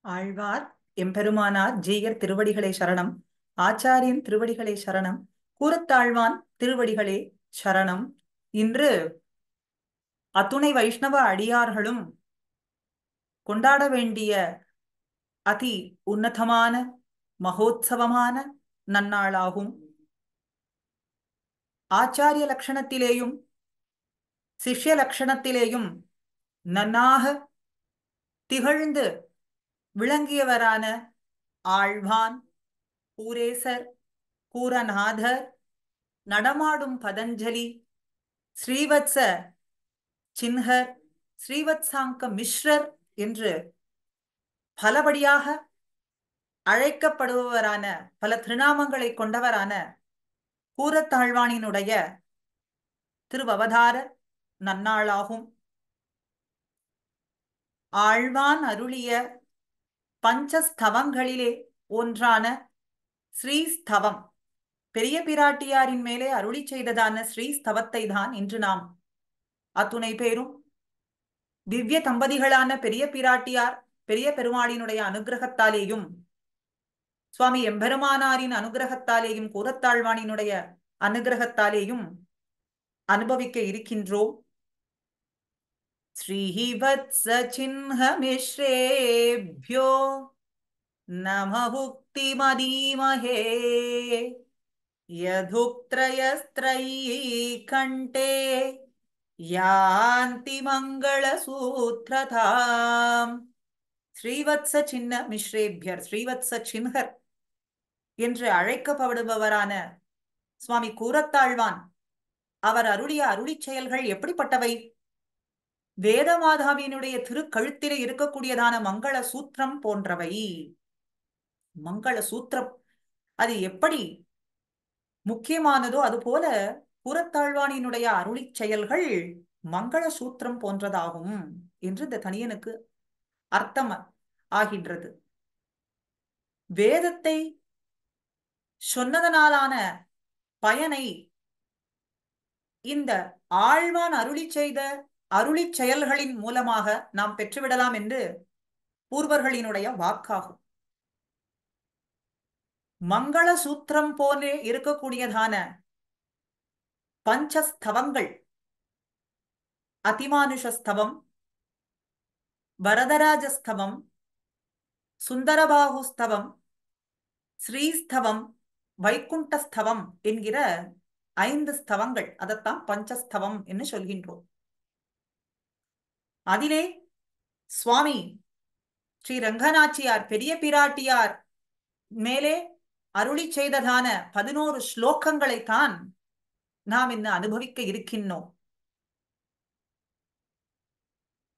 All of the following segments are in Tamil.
ஆழ்வார் எம்பெருமானார் ஜீயர் திருவடிகளே சரணம். ஆச்சாரியன் திருவடிகளே சரணம். கூரத்தாழ்வான் திருவடிகளே சரணம். இன்று அத்துணை வைஷ்ணவ அடியார்களும் கொண்டாட வேண்டிய அதி உன்னதமான மகோத்சவமான நன்னாளாகும். ஆச்சாரிய லட்சணத்திலேயும் சிஷ்ய லட்சணத்திலேயும் நன்னாக திகழ்ந்து விளங்கியவரான ஆழ்வான், கூரேசர், கூரநாதர், நடமாடும் பதஞ்சலி, ஸ்ரீவத்ச சின்ஹர், ஸ்ரீவத்சாங்க மிஸ்ரர் என்று பலபடியாக அழைக்கப்படுபவரான பல திருநாமங்களை கொண்டவரான கூரத்தாழ்வானினுடைய திருவவதார நன்னாளாகும். ஆழ்வான் அருளிய பஞ்சஸ்தவங்களிலே ஒன்றான ஸ்ரீஸ்தவம், பெரிய பிராட்டியாரின் மேலே அருளி செய்ததான ஸ்ரீஸ்தவத்தை தான் இன்று நாம் அத்துணை பேரும் திவ்ய தம்பதிகளான பெரிய பிராட்டியார் பெரிய பெருமாளினுடைய அனுகிரகத்தாலேயும் சுவாமி எம்பெருமானாரின் அனுகிரகத்தாலேயும் கூரத்தாழ்வானினுடைய அனுகிரகத்தாலேயும் அனுபவிக்க இருக்கின்றோம். ஸ்ரீவத்ஸ சின்ஹமிஸ்ரேப்யோ நம புக்திமதீமஹே யதுக்த்ரயஸ்த்ரயீ கண்டே யாந்தி மங்களசூத்ரதாம். ஸ்ரீவத்ஸ சின்ன மிஸ்ரேபியர், ஸ்ரீவத்ஸ சின்ஹர் என்று அழைக்கப்படுபவரான சுவாமி கூரத்தாழ்வான் அவர் அருளிய அருளிச் செயல்கள் எப்படிப்பட்டவை? வேதமாதாவினுடைய திருக்கழுத்திலே இருக்கக்கூடியதான மங்கள சூத்திரம் போன்றவை. மங்கள சூத்திரம் அது எப்படி முக்கியமானதோ அதுபோல கூரத்தாழ்வானினுடைய அருளிச் செயல்கள் மங்கள சூத்திரம் போன்றதாகும் என்று இந்த தனியனுக்கு அர்த்தம் ஆகின்றது. வேதத்தை சொன்னதனாலான பயனை இந்த ஆழ்வான் அருளி செய்த அருளிச் செயல்களின் மூலமாக நாம் பெற்றுவிடலாம் என்று பூர்வர்களினுடைய வாக்காகும். மங்கள சூத்திரம் போன்றே இருக்கக்கூடியதான பஞ்சஸ்தவங்கள், அதிமானுஷஸ்தவம், வரதராஜஸ்தவம், சுந்தரபாகுஸ்தவம், ஸ்ரீஸ்தவம், வைகுண்டஸ்தவம் என்கிற 5 ஸ்தவங்கள், அதைத்தான் பஞ்சஸ்தவம் என்று சொல்கின்றோம். அதிலே சுவாமி ஸ்ரீ ரங்கநாச்சியார் பெரிய பிராட்டியார் மேலே அருளி செய்ததான 11 ஸ்லோகங்களைத்தான் நாம் இன்னும் அனுபவிக்க இருக்கின்றோம்.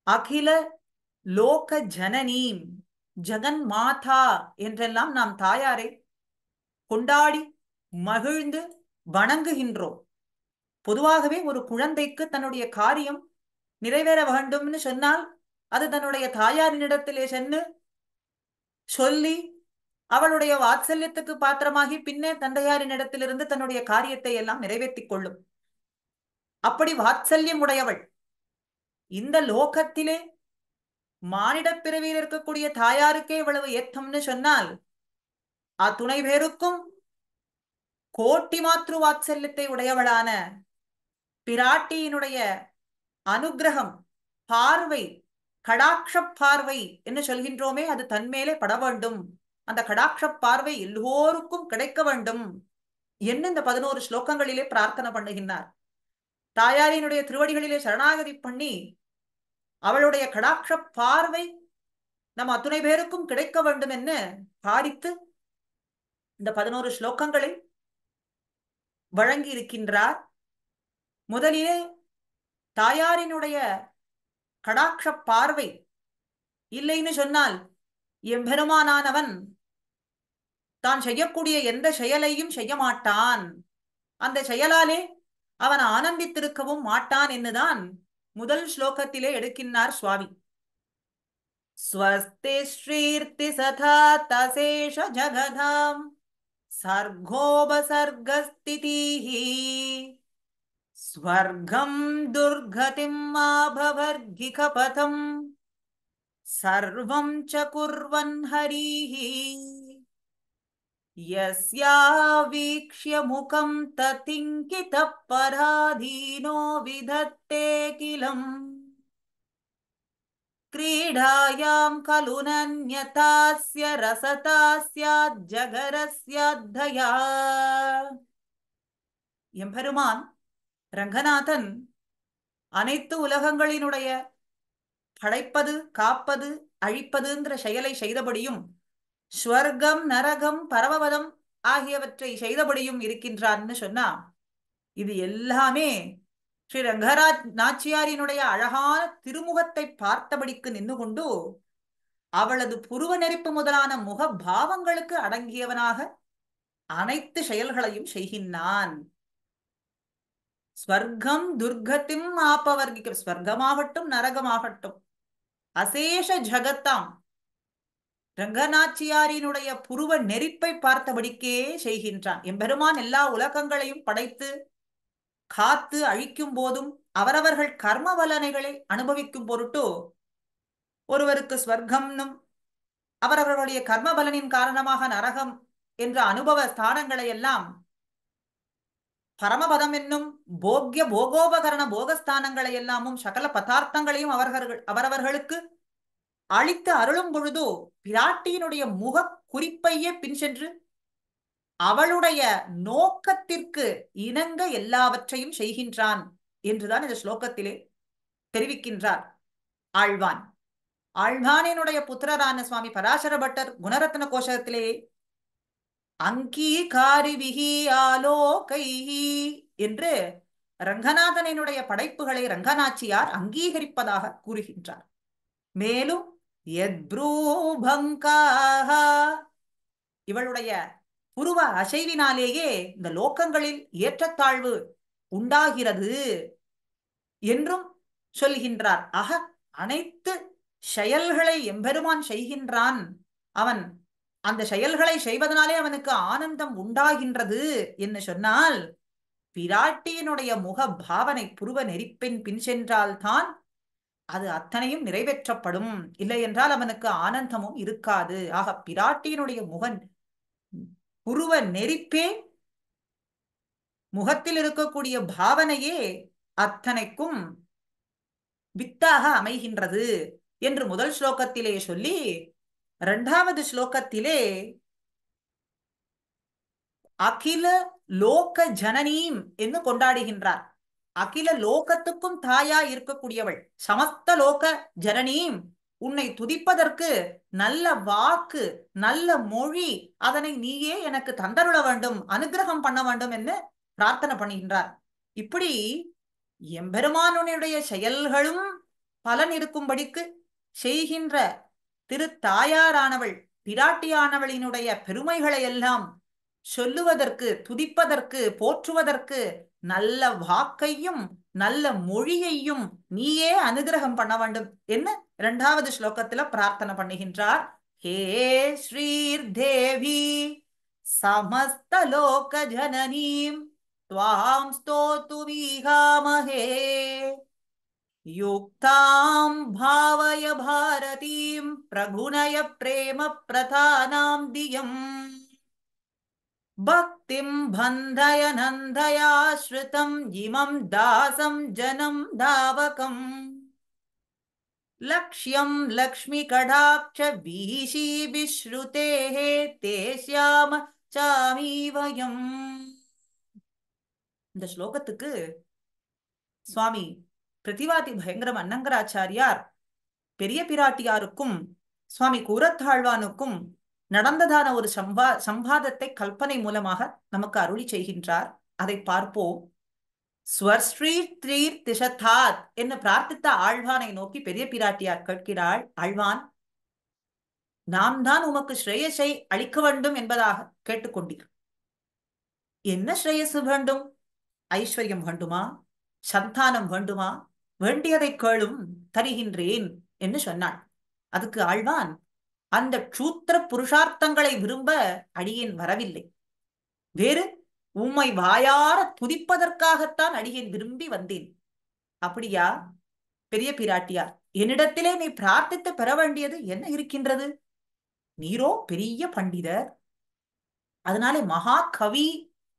அகில லோக ஜனனீம், ஜகன் மாதா என்றெல்லாம் நாம் தாயாரை கொண்டாடி மகிழ்ந்து வணங்குகின்றோம். பொதுவாகவே ஒரு குழந்தைக்கு தன்னுடைய காரியம் நிறைவேற வேண்டும்னு சொன்னால் அது தன்னுடைய தாயாரினிடத்திலே சென்று சொல்லி அவளுடைய வாத்சல்யத்துக்கு பாத்திரமாகி பின்னே தந்தையாரினிடத்திலிருந்து தன்னுடைய காரியத்தை எல்லாம் நிறைவேற்றிக் கொள்ளும். அப்படி வாத்சல்யம் உடையவள் இந்த லோகத்திலே மானிடப் பிறவியில் இருக்கக்கூடிய தாயாருக்கே இவ்வளவு ஏத்தம்னு சொன்னால் அத்துணை பேருக்கும் கோட்டி மாத்ரு வாத்சல்யத்தை உடையவளான பிராட்டியினுடைய அனுகிரகம், பார்வை, கடாட்ச பார்வை என்று சொல்கின்றோமே, அது தன்மேலே பட வேண்டும். அந்த கடாட்ச பார்வை எல்லோருக்கும் கிடைக்க வேண்டும் என்று இந்த 11 ஸ்லோகங்களிலே பிரார்த்தனை பண்ணுகின்றார். தாயாரினுடைய திருவடிகளிலே சரணாகதி பண்ணி அவளுடைய கடாட்ச பார்வை நம் அத்துணை பேருக்கும் கிடைக்க வேண்டும் என்று பாரித்து இந்த 11 ஸ்லோகங்களை வழங்கி இருக்கின்றார். முதலிலே தாயாரினுடைய கடாட்ச பார்வை இல்லைன்னு சொன்னால் எம்பெருமானானவன் தான் செய்யக்கூடிய எந்த செயலையும் செய்ய மாட்டான், அந்த செயலாலே அவன் ஆனந்தித்திருக்கவும் மாட்டான் என்னுதான் முதல் ஸ்லோகத்திலே எடுக்கின்றார் சுவாமி. ஸ்வஸ்தி ஸ்ரீர்த்தி சதா தசேஷ ஜகதாம் சர்கோபசர்கஸ்திதிஹி ஸ்வர்கம் துர்கதிம் ஆபவர்கிகபதம் सर्वं च कुर्वन् हरिः यस्यावीक्ष्य मुखं ततिङ्कितः पराधीनो विधत्ते किलम् क्रीडायां खलु नन्यतास्य रसतास्याज्जगरस्याद्धया எம்பெருமான் ரங்கநாதன் அனைத்து உலகங்களினுடைய படைப்பது காப்பது அழிப்பதுங்கிற செயலை செய்தபடியும் ஸ்வர்க்கம் நரகம் பரமபதம் ஆகியவற்றை செய்தபடியும் இருக்கின்றான்னு சொன்னா இது எல்லாமே ஸ்ரீ ரங்கராஜ் நாச்சியாரினுடைய அழகான திருமுகத்தை பார்த்தபடிக்கு நின்று கொண்டு அவளது புருவ நெறிப்பு முதலான முக பாவங்களுக்கு அடங்கியவனாக அனைத்து செயல்களையும் செய்கின்றான். ஸ்வர்க்கம் துர்கத்திம் ஆப்பவர்கிக்க ஸ்வர்க்கமாகட்டும் நரகமாகட்டும் அசேஷ ஜகத்தாம் ரங்கநாச்சியாரினுடைய புருவ நெறிப்பை பார்த்தபடிக்கே செய்கின்றான். எம்பெருமான் எல்லா உலகங்களையும் படைத்து காத்து அழிக்கும் போதும் அவரவர்கள் கர்ம பலனைகளை அனுபவிக்கும் பொருட்டு ஒருவருக்கு ஸ்வர்க்கம்னும் அவரவர்களுடைய கர்ம பலனின் காரணமாக நரகம் என்ற அனுபவ ஸ்தானங்களை எல்லாம் பரமபதம் என்னும் போக்ய போகோபகரண போகஸ்தானங்களை எல்லாமும் சகல பதார்த்தங்களையும் அவரவர்களுக்கு அழித்து அருளும் பொழுது பிராட்டியினுடைய முக குறிப்பையே பின் சென்று அவளுடைய நோக்கத்திற்கு இணங்க எல்லாவற்றையும் செய்கின்றான் என்றுதான் இந்த ஸ்லோகத்திலே தெரிவிக்கின்றார் ஆழ்வான். ஆழ்வானினுடைய புத்திரரான சுவாமி பராசர பட்டர் குணரத்ன கோஷத்திலே அங்கீகாரிபிஹி ஆலோகைஹி என்று ரங்கநாதனினுடைய படைப்புகளை ரங்கநாச்சியார் அங்கீகரிப்பதாக கூறுகின்றார். மேலும் இவளுடைய புருவ அசைவினாலேயே இந்த லோகங்களில் ஏற்றத்தாழ்வு உண்டாகிறது என்றும் சொல்கின்றார். ஆக அனைத்து செயல்களை எம்பெருமான் செய்கின்றான். அவன் அந்த செயல்களை செய்வதனாலே அவனுக்கு ஆனந்தம் உண்டாகின்றது என்று சொன்னால் பிராட்டியினுடைய முக பாவனை புருவ நெறிப்பின் பின் சென்றால்தான் அது அத்தனையும் நிறைவேற்றப்படும். இல்லை என்றால் அவனுக்கு ஆனந்தமும் இருக்காது. ஆக பிராட்டியினுடைய புருவ நெறிப்பே முகத்தில் இருக்கக்கூடிய பாவனையே அத்தனைக்கும் வித்தாக அமைகின்றது என்று முதல் ஸ்லோகத்திலே சொல்லி இரண்டாவது ஸ்லோகத்திலே அகில லோக ஜனனீம் என்று கொண்டாடுகின்றார். அகில லோகத்துக்கும் தாயா இருக்கக்கூடியவள் சமஸ்த லோக ஜனனீம், உன்னை துதிப்பதற்கு நல்ல வாக்கு நல்ல மொழி அதனை நீயே எனக்கு தந்தருள வேண்டும், அனுகிரகம் பண்ண வேண்டும் என்று பிரார்த்தனை பண்ணுகின்றார். இப்படி எம்பெருமானுடைய செயல்களும் பலன் இருக்கும்படிக்கு செய்கின்ற திருத்தாயாரானவள் பிராட்டியானவளினுடைய பெருமைகளை எல்லாம் சொல்லுவதற்கு துதிப்பதற்கு போற்றுவதற்கு நல்ல வாக்கையும் நல்ல மொழியையும் நீயே அனுகிரகம் பண்ண வேண்டும் என்ன இரண்டாவது ஸ்லோகத்துல பிரார்த்தனை பண்ணுகின்றார். ஹே ஸ்ரீர் தேவி சமஸ்த லோக ஜனனீம் த்வாம் ஸ்தோத்துமீகாமஹே யுக்தாம் பாவய பாரதீம் பிரகுணய பிரேம பிரதானாம் தியம் பக்திம் பந்தய நந்தயாஸ்ருதம் இமம் தாசம் ஜனம் தாவகம் லக்ஷ்யம் லக்ஷ்மி கடாட்ச வீஷி விஸ்ருதேஹே தேஸ்யாம சாமீவயம். இந்த ஸ்லோகத்துக்கு சுவாமி பிரதிவாதி பயங்கரம் அன்னங்கராச்சாரியார் பெரிய பிராட்டியாருக்கும் சுவாமி கூரத்தாழ்வானுக்கும் நடந்ததான ஒரு சம்பாதத்தை கல்பனை மூலமாக நமக்கு அருளி செய்கின்றார். அதை பார்ப்போம். ஸ்வர்ஸ்ரீர் த்ரீர் திஷதாத் என்று பிரார்த்தித்த ஆழ்வானை நோக்கி பெரிய பிராட்டியார் கேட்கிறாள், ஆழ்வான், நாம் தான் உமக்கு ஸ்ரேயஸை அளிக்க வேண்டும் என்பதாக கேட்டுக்கொண்டீர். என்ன ஸ்ரேயசு வேண்டும்? ஐஸ்வர்யம் வேண்டுமா? சந்தானம் வேண்டுமா? வேண்டியதை கேளும், தருகின்றேன் என்று சொன்னாள். அதுக்கு ஆழ்வான், அந்த க்ஷூத்திர புருஷார்த்தங்களை விரும்ப அடியேன் வரவில்லை, வேறு உம்மை வாயார துதிப்பதற்காகத்தான் அடியேன் விரும்பி வந்தேன். அப்படியா பெரிய பிராட்டியார்? என்னிடத்திலே நீ பிரார்த்தித்து பெற வேண்டியது என்ன இருக்கின்றது? நீரோ பெரிய பண்டிதர், அதனாலே மகா கவி,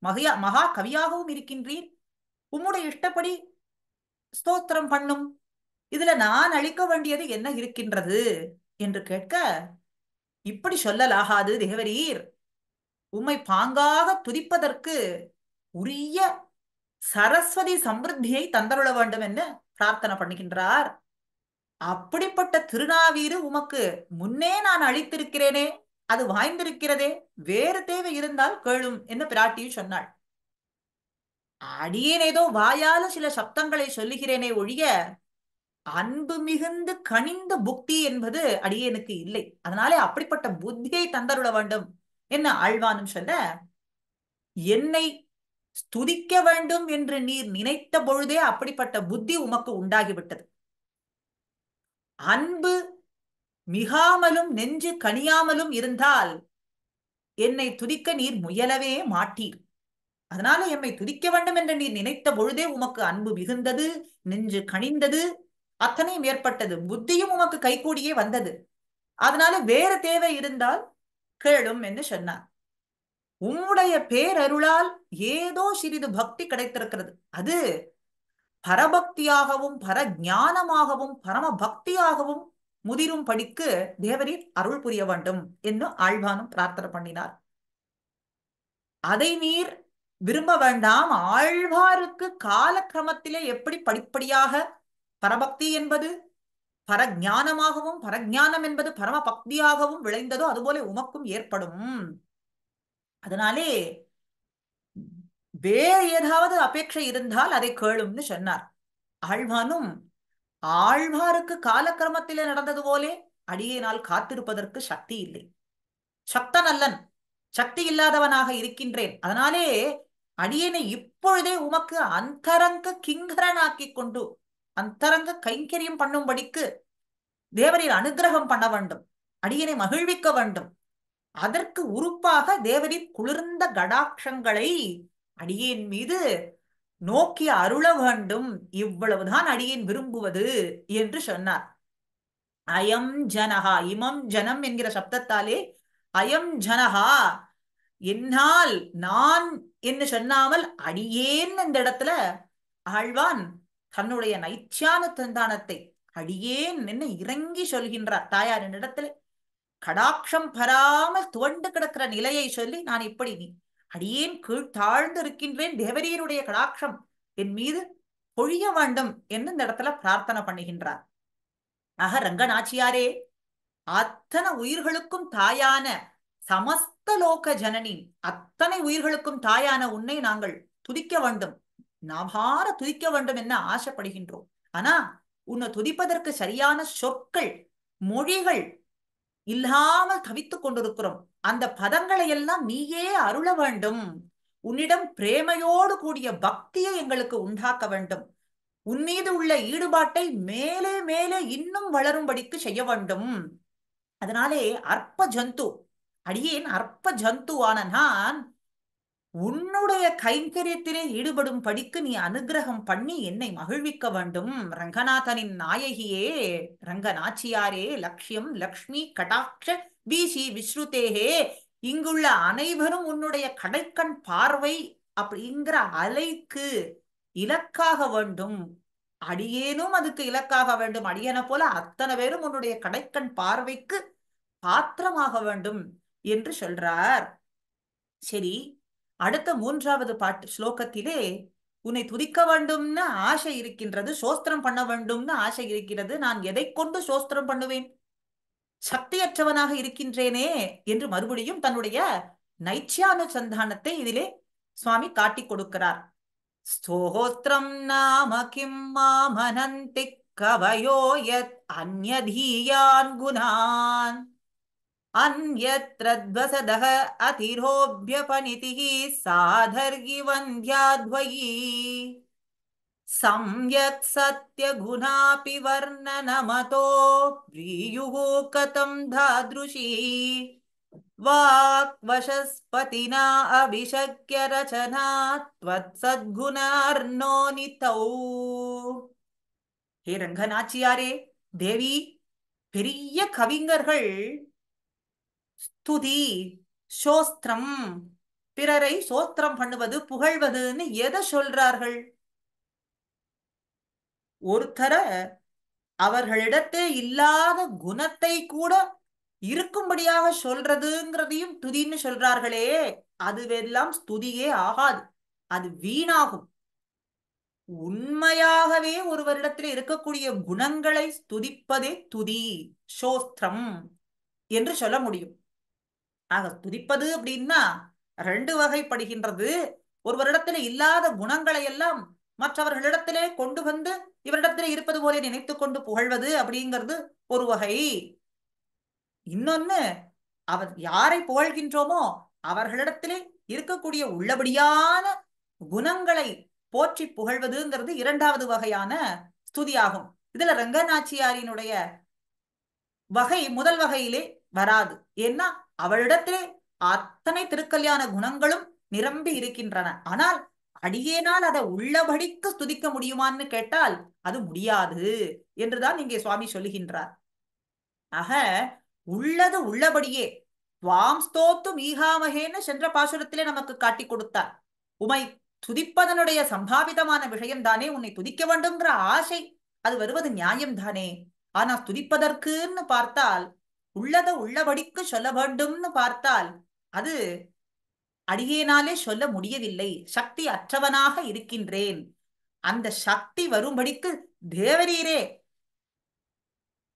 மகா கவியாகவும் இருக்கின்றீர். உம்முடைய இஷ்டப்படி ஸ்தோத்திரம் பண்ணும். இதுல நான் அளிக்க வேண்டியது என்ன இருக்கின்றது என்று கேட்க, இப்படி சொல்லலாகாது தேவரீர். உம்மை பாங்காக துதிப்பதற்கு உரிய சரஸ்வதி சம்பிருத்தியை தந்தருள வேண்டும் என்று பிரார்த்தனை பண்ணுகின்றார். அப்படிப்பட்ட திருநாவீரு உமக்கு முன்னே நான் அளித்திருக்கிறேனே, அது வாய்ந்திருக்கிறதே. வேறு தேவை இருந்தால் கேளும் என்று பிராட்டியும் சொன்னாள். அடியேன் ஏதோ வாயால சில சப்தங்களை சொல்லுகிறேனே ஒழிய அன்பு மிகுந்து கனிந்த புக்தி என்பது அடியேனுக்கு இல்லை. அதனாலே அப்படிப்பட்ட புத்தியை தந்தருள வேண்டும் என்ன ஆழ்வானும் சொல்ல, என்னை ஸ்துதிக்க வேண்டும் என்று நீர் நினைத்த பொழுதே அப்படிப்பட்ட புத்தி உமக்கு உண்டாகிவிட்டது. அன்பு மிகாமலும் நெஞ்சு கனியாமலும் இருந்தால் என்னை துதிக்க நீர் முயலவே மாட்டீர். அதனால எம்மை துதிக்க வேண்டும் என்று நீர் நினைத்த பொழுதே உமக்கு அன்பு மிகுந்தது, நெஞ்சு கனிந்தது, அத்தனையும் ஏற்பட்டது. புத்தியும் உமக்கு கைகூடியே வந்தது. அதனால வேறு தேவை இருந்தால் கேளும் என்று சொன்னார். உம்முடைய பேரருளால் ஏதோ சிறிது பக்தி கிடைத்திருக்கிறது. அது பரபக்தியாகவும் பரஞானமாகவும் பரம பக்தியாகவும் முதிரும் படிக்கு தேவரீர் அருள் புரிய வேண்டும் என்று ஆழ்வானும் பிரார்த்தனை பண்ணினார். அதை நீர் விரும்ப வேண்டாம். ஆழ்வாருக்கு காலக்கிரமத்திலே எப்படி படிப்படியாக பரபக்தி என்பது பரஞானமாகவும் பரஞானம் என்பது பரம பக்தியாகவும் விளைந்ததோ அதுபோல உமக்கும் ஏற்படும். அதனாலே வேறு ஏதாவது அபேட்சை இருந்தால் அதை கேளும்னு சொன்னார். ஆழ்வானும் ஆழ்வாருக்கு காலக்கிரமத்திலே நடந்தது போலே அடியேனால் காத்திருப்பதற்கு சக்தி இல்லை. சக்தன் அல்லன், சக்தி இல்லாதவனாக இருக்கின்றேன். அதனாலே அடியேனை இப்பொழுதே உமக்கு அந்தரங்க கிங்கரனாக்கி கொண்டு அந்தரங்க கைங்கரியம் பண்ணும்படிக்கு தேவரீர் அனுகிரகம் பண்ண வேண்டும், அடியனை மகிழ்விக்க வேண்டும். அதற்கு உறுப்பாக தேவரீர் குளிர்ந்த கடாட்சங்களை அடியேன் மீது நோக்கி அருள வேண்டும். இவ்வளவுதான் அடியேன் விரும்புவது என்று சொன்னார். அயம் ஜனஹா, இமம் ஜனம் என்கிற சப்தத்தாலே அயம் ஜனஹா என்னால் நான் என்று சொன்னாமல் அடியேன் இந்த இடத்துல ஆழ்வான் தன்னுடைய நைச்சான தந்தானத்தை அடியேன் என்ன இறங்கி சொல்கின்றார். தாயாரின் இடத்துல கடாட்சம் பெறாமல் துவண்டு கிடக்கிற நிலையை சொல்லி, நான் இப்படி நீ அடியேன் கீழ் தாழ்ந்து இருக்கின்றேன், தேவரீருடைய கடாட்சம் என் மீது பொழிய வேண்டும் என்று இந்த இடத்துல பிரார்த்தனை பண்ணுகின்றார். ஆக ரங்கநாச்சியாரே, அத்தனை உயிர்களுக்கும் தாயான சமஸ்த லோக ஜனனி, அத்தனை உயிர்களுக்கும் தாயான உன்னை நாங்கள் துதிக்க வேண்டும், நாபார துதிக்க வேண்டும் என்ன ஆசைப்படுகின்றோம். ஆனா உன்னை துதிப்பதற்கு சரியான சொற்கள் மொழிகள் இல்லாமல் தவித்துக் கொண்டிருக்கிறோம். அந்த பதங்களை எல்லாம் நீயே அருள வேண்டும். உன்னிடம் பிரேமையோடு கூடிய பக்தியை எங்களுக்கு உண்டாக்க வேண்டும். உன் மீது உள்ள ஈடுபாட்டை மேலே மேலே இன்னும் வளரும்படிக்கு செய்ய வேண்டும். அதனாலே அற்ப ஜந்து, அடியேன் அற்ப ஜந்துவான நான் உன்னுடைய கைங்கரியத்திலே ஈடுபடும் படிக்கு நீ அனுகிரகம் பண்ணி என்னை மகிழ்விக்க வேண்டும். ரங்கநாதனின் நாயகியே, ரங்கநாச்சியாரே, லக்ஷ்யம் லக்ஷ்மி கடாட்ச வீசி விஸ்ருதேகே, இங்குள்ள அனைவரும் உன்னுடைய கடைக்கண் பார்வை அப்படிங்கிற அலைக்கு இலக்காக வேண்டும். அடியேனும் அதுக்கு இலக்காக வேண்டும். அடியனை போல அத்தனை பேரும் உன்னுடைய கடைக்கண் பார்வைக்கு பாத்திரமாக வேண்டும் என்று சொல்றார். சரி, அடுத்த மூன்றாவது பாட்டு ஸ்லோகத்திலே உன்னை துதிக்க வேண்டும்னு ஆசை இருக்கின்றது, சோஸ்திரம் பண்ண வேண்டும்னு ஆசை இருக்கிறது. நான் எதை கொண்டு சோஸ்திரம் பண்ணுவேன், சக்தியற்றவனாக இருக்கின்றேனே என்று மறுபடியும் தன்னுடைய நைச்சானுசந்தானத்தை இதிலே சுவாமி காட்டிக் கொடுக்கிறார். ஸ்தோத்ரம் நாம கிம் மாமனந்தி கவயோ யத் அன்யதீயான் குணான் अन्यत्रद्वसदः अतिरोभ्यपनितिः साधर्गि वन्द्याध्वयी सम्यक् सत्यगुणापि वर्णनमतो प्रियुः कथं धादृशी वाक्वशस्पतिना अभिषक्य रचना त्वत्सद्गुणार्णोनितौ. हे रंगनाचियारे, தேவி, பெரிய கவிஞர்கள் ஸ்துதி, சோஸ்திரம், பிறரை சோஸ்திரம் பண்ணுவது, புகழ்வதுன்னு எதை சொல்றார்கள்? ஒருத்தர அவர்களிடத்தே இல்லாத குணத்தை கூட இருக்கும்படியாக சொல்றதுங்கிறதையும் துதின்னு சொல்றார்களே, அதுவெல்லாம் ஸ்துதியே ஆகாது, அது வீணாகும். உண்மையாகவே ஒருவரிடத்தில் இருக்கக்கூடிய குணங்களை ஸ்துதிப்பதே துதி, சோஸ்திரம் என்று சொல்ல முடியும். ஆக துதிப்பது அப்படின்னா ரெண்டு வகைப்படுகின்றது. ஒருவரிடத்துல இல்லாத குணங்களை எல்லாம் மற்றவர்களிடத்திலே கொண்டு வந்து இவரிடத்திலே இருப்பது போல நினைத்து கொண்டு புகழ்வது அப்படிங்கிறது ஒரு வகை. இன்னொன்னு, அவர் யாரை புகழ்கின்றோமோ அவர்களிடத்திலே இருக்கக்கூடிய உள்ளபடியான குணங்களை போற்றி புகழ்வதுங்கிறது இரண்டாவது வகையான ஸ்துதியாகும். இதுல ரங்கநாச்சியாரினுடைய வகை முதல் வகையிலே வராது. ஏன்னா அவளிடத்திலே அத்தனை திருக்கல்யாண குணங்களும் நிரம்பி இருக்கின்றன. ஆனால் அடியேனால் அதை உள்ளபடிக்கு ஸ்துதிக்க முடியுமான்னு கேட்டால் அது முடியாது என்றுதான் இங்கே சுவாமி சொல்லுகின்றார். ஆக உள்ளது உள்ளபடியே துவாம் ஸ்தோத்து மீகாமகேன்னு சென்ற பாசுரத்திலே நமக்கு காட்டி கொடுத்தார். உமை துதிப்பதனுடைய சம்பாவிதமான விஷயம் தானே, உன்னை துதிக்க வேண்டும்ங்கிற ஆசை அது வருவது நியாயம் தானே. ஆனா துதிப்பதற்குன்னு பார்த்தால், உள்ளத உள்ளபடிக்கு சொல்ல வேண்டும்னு பார்த்தால் அது அடியேனாலே சொல்ல முடியவில்லை, சக்தி அற்றவனாக இருக்கின்றேன். அந்த சக்தி வரும்படிக்கு தேவரீரே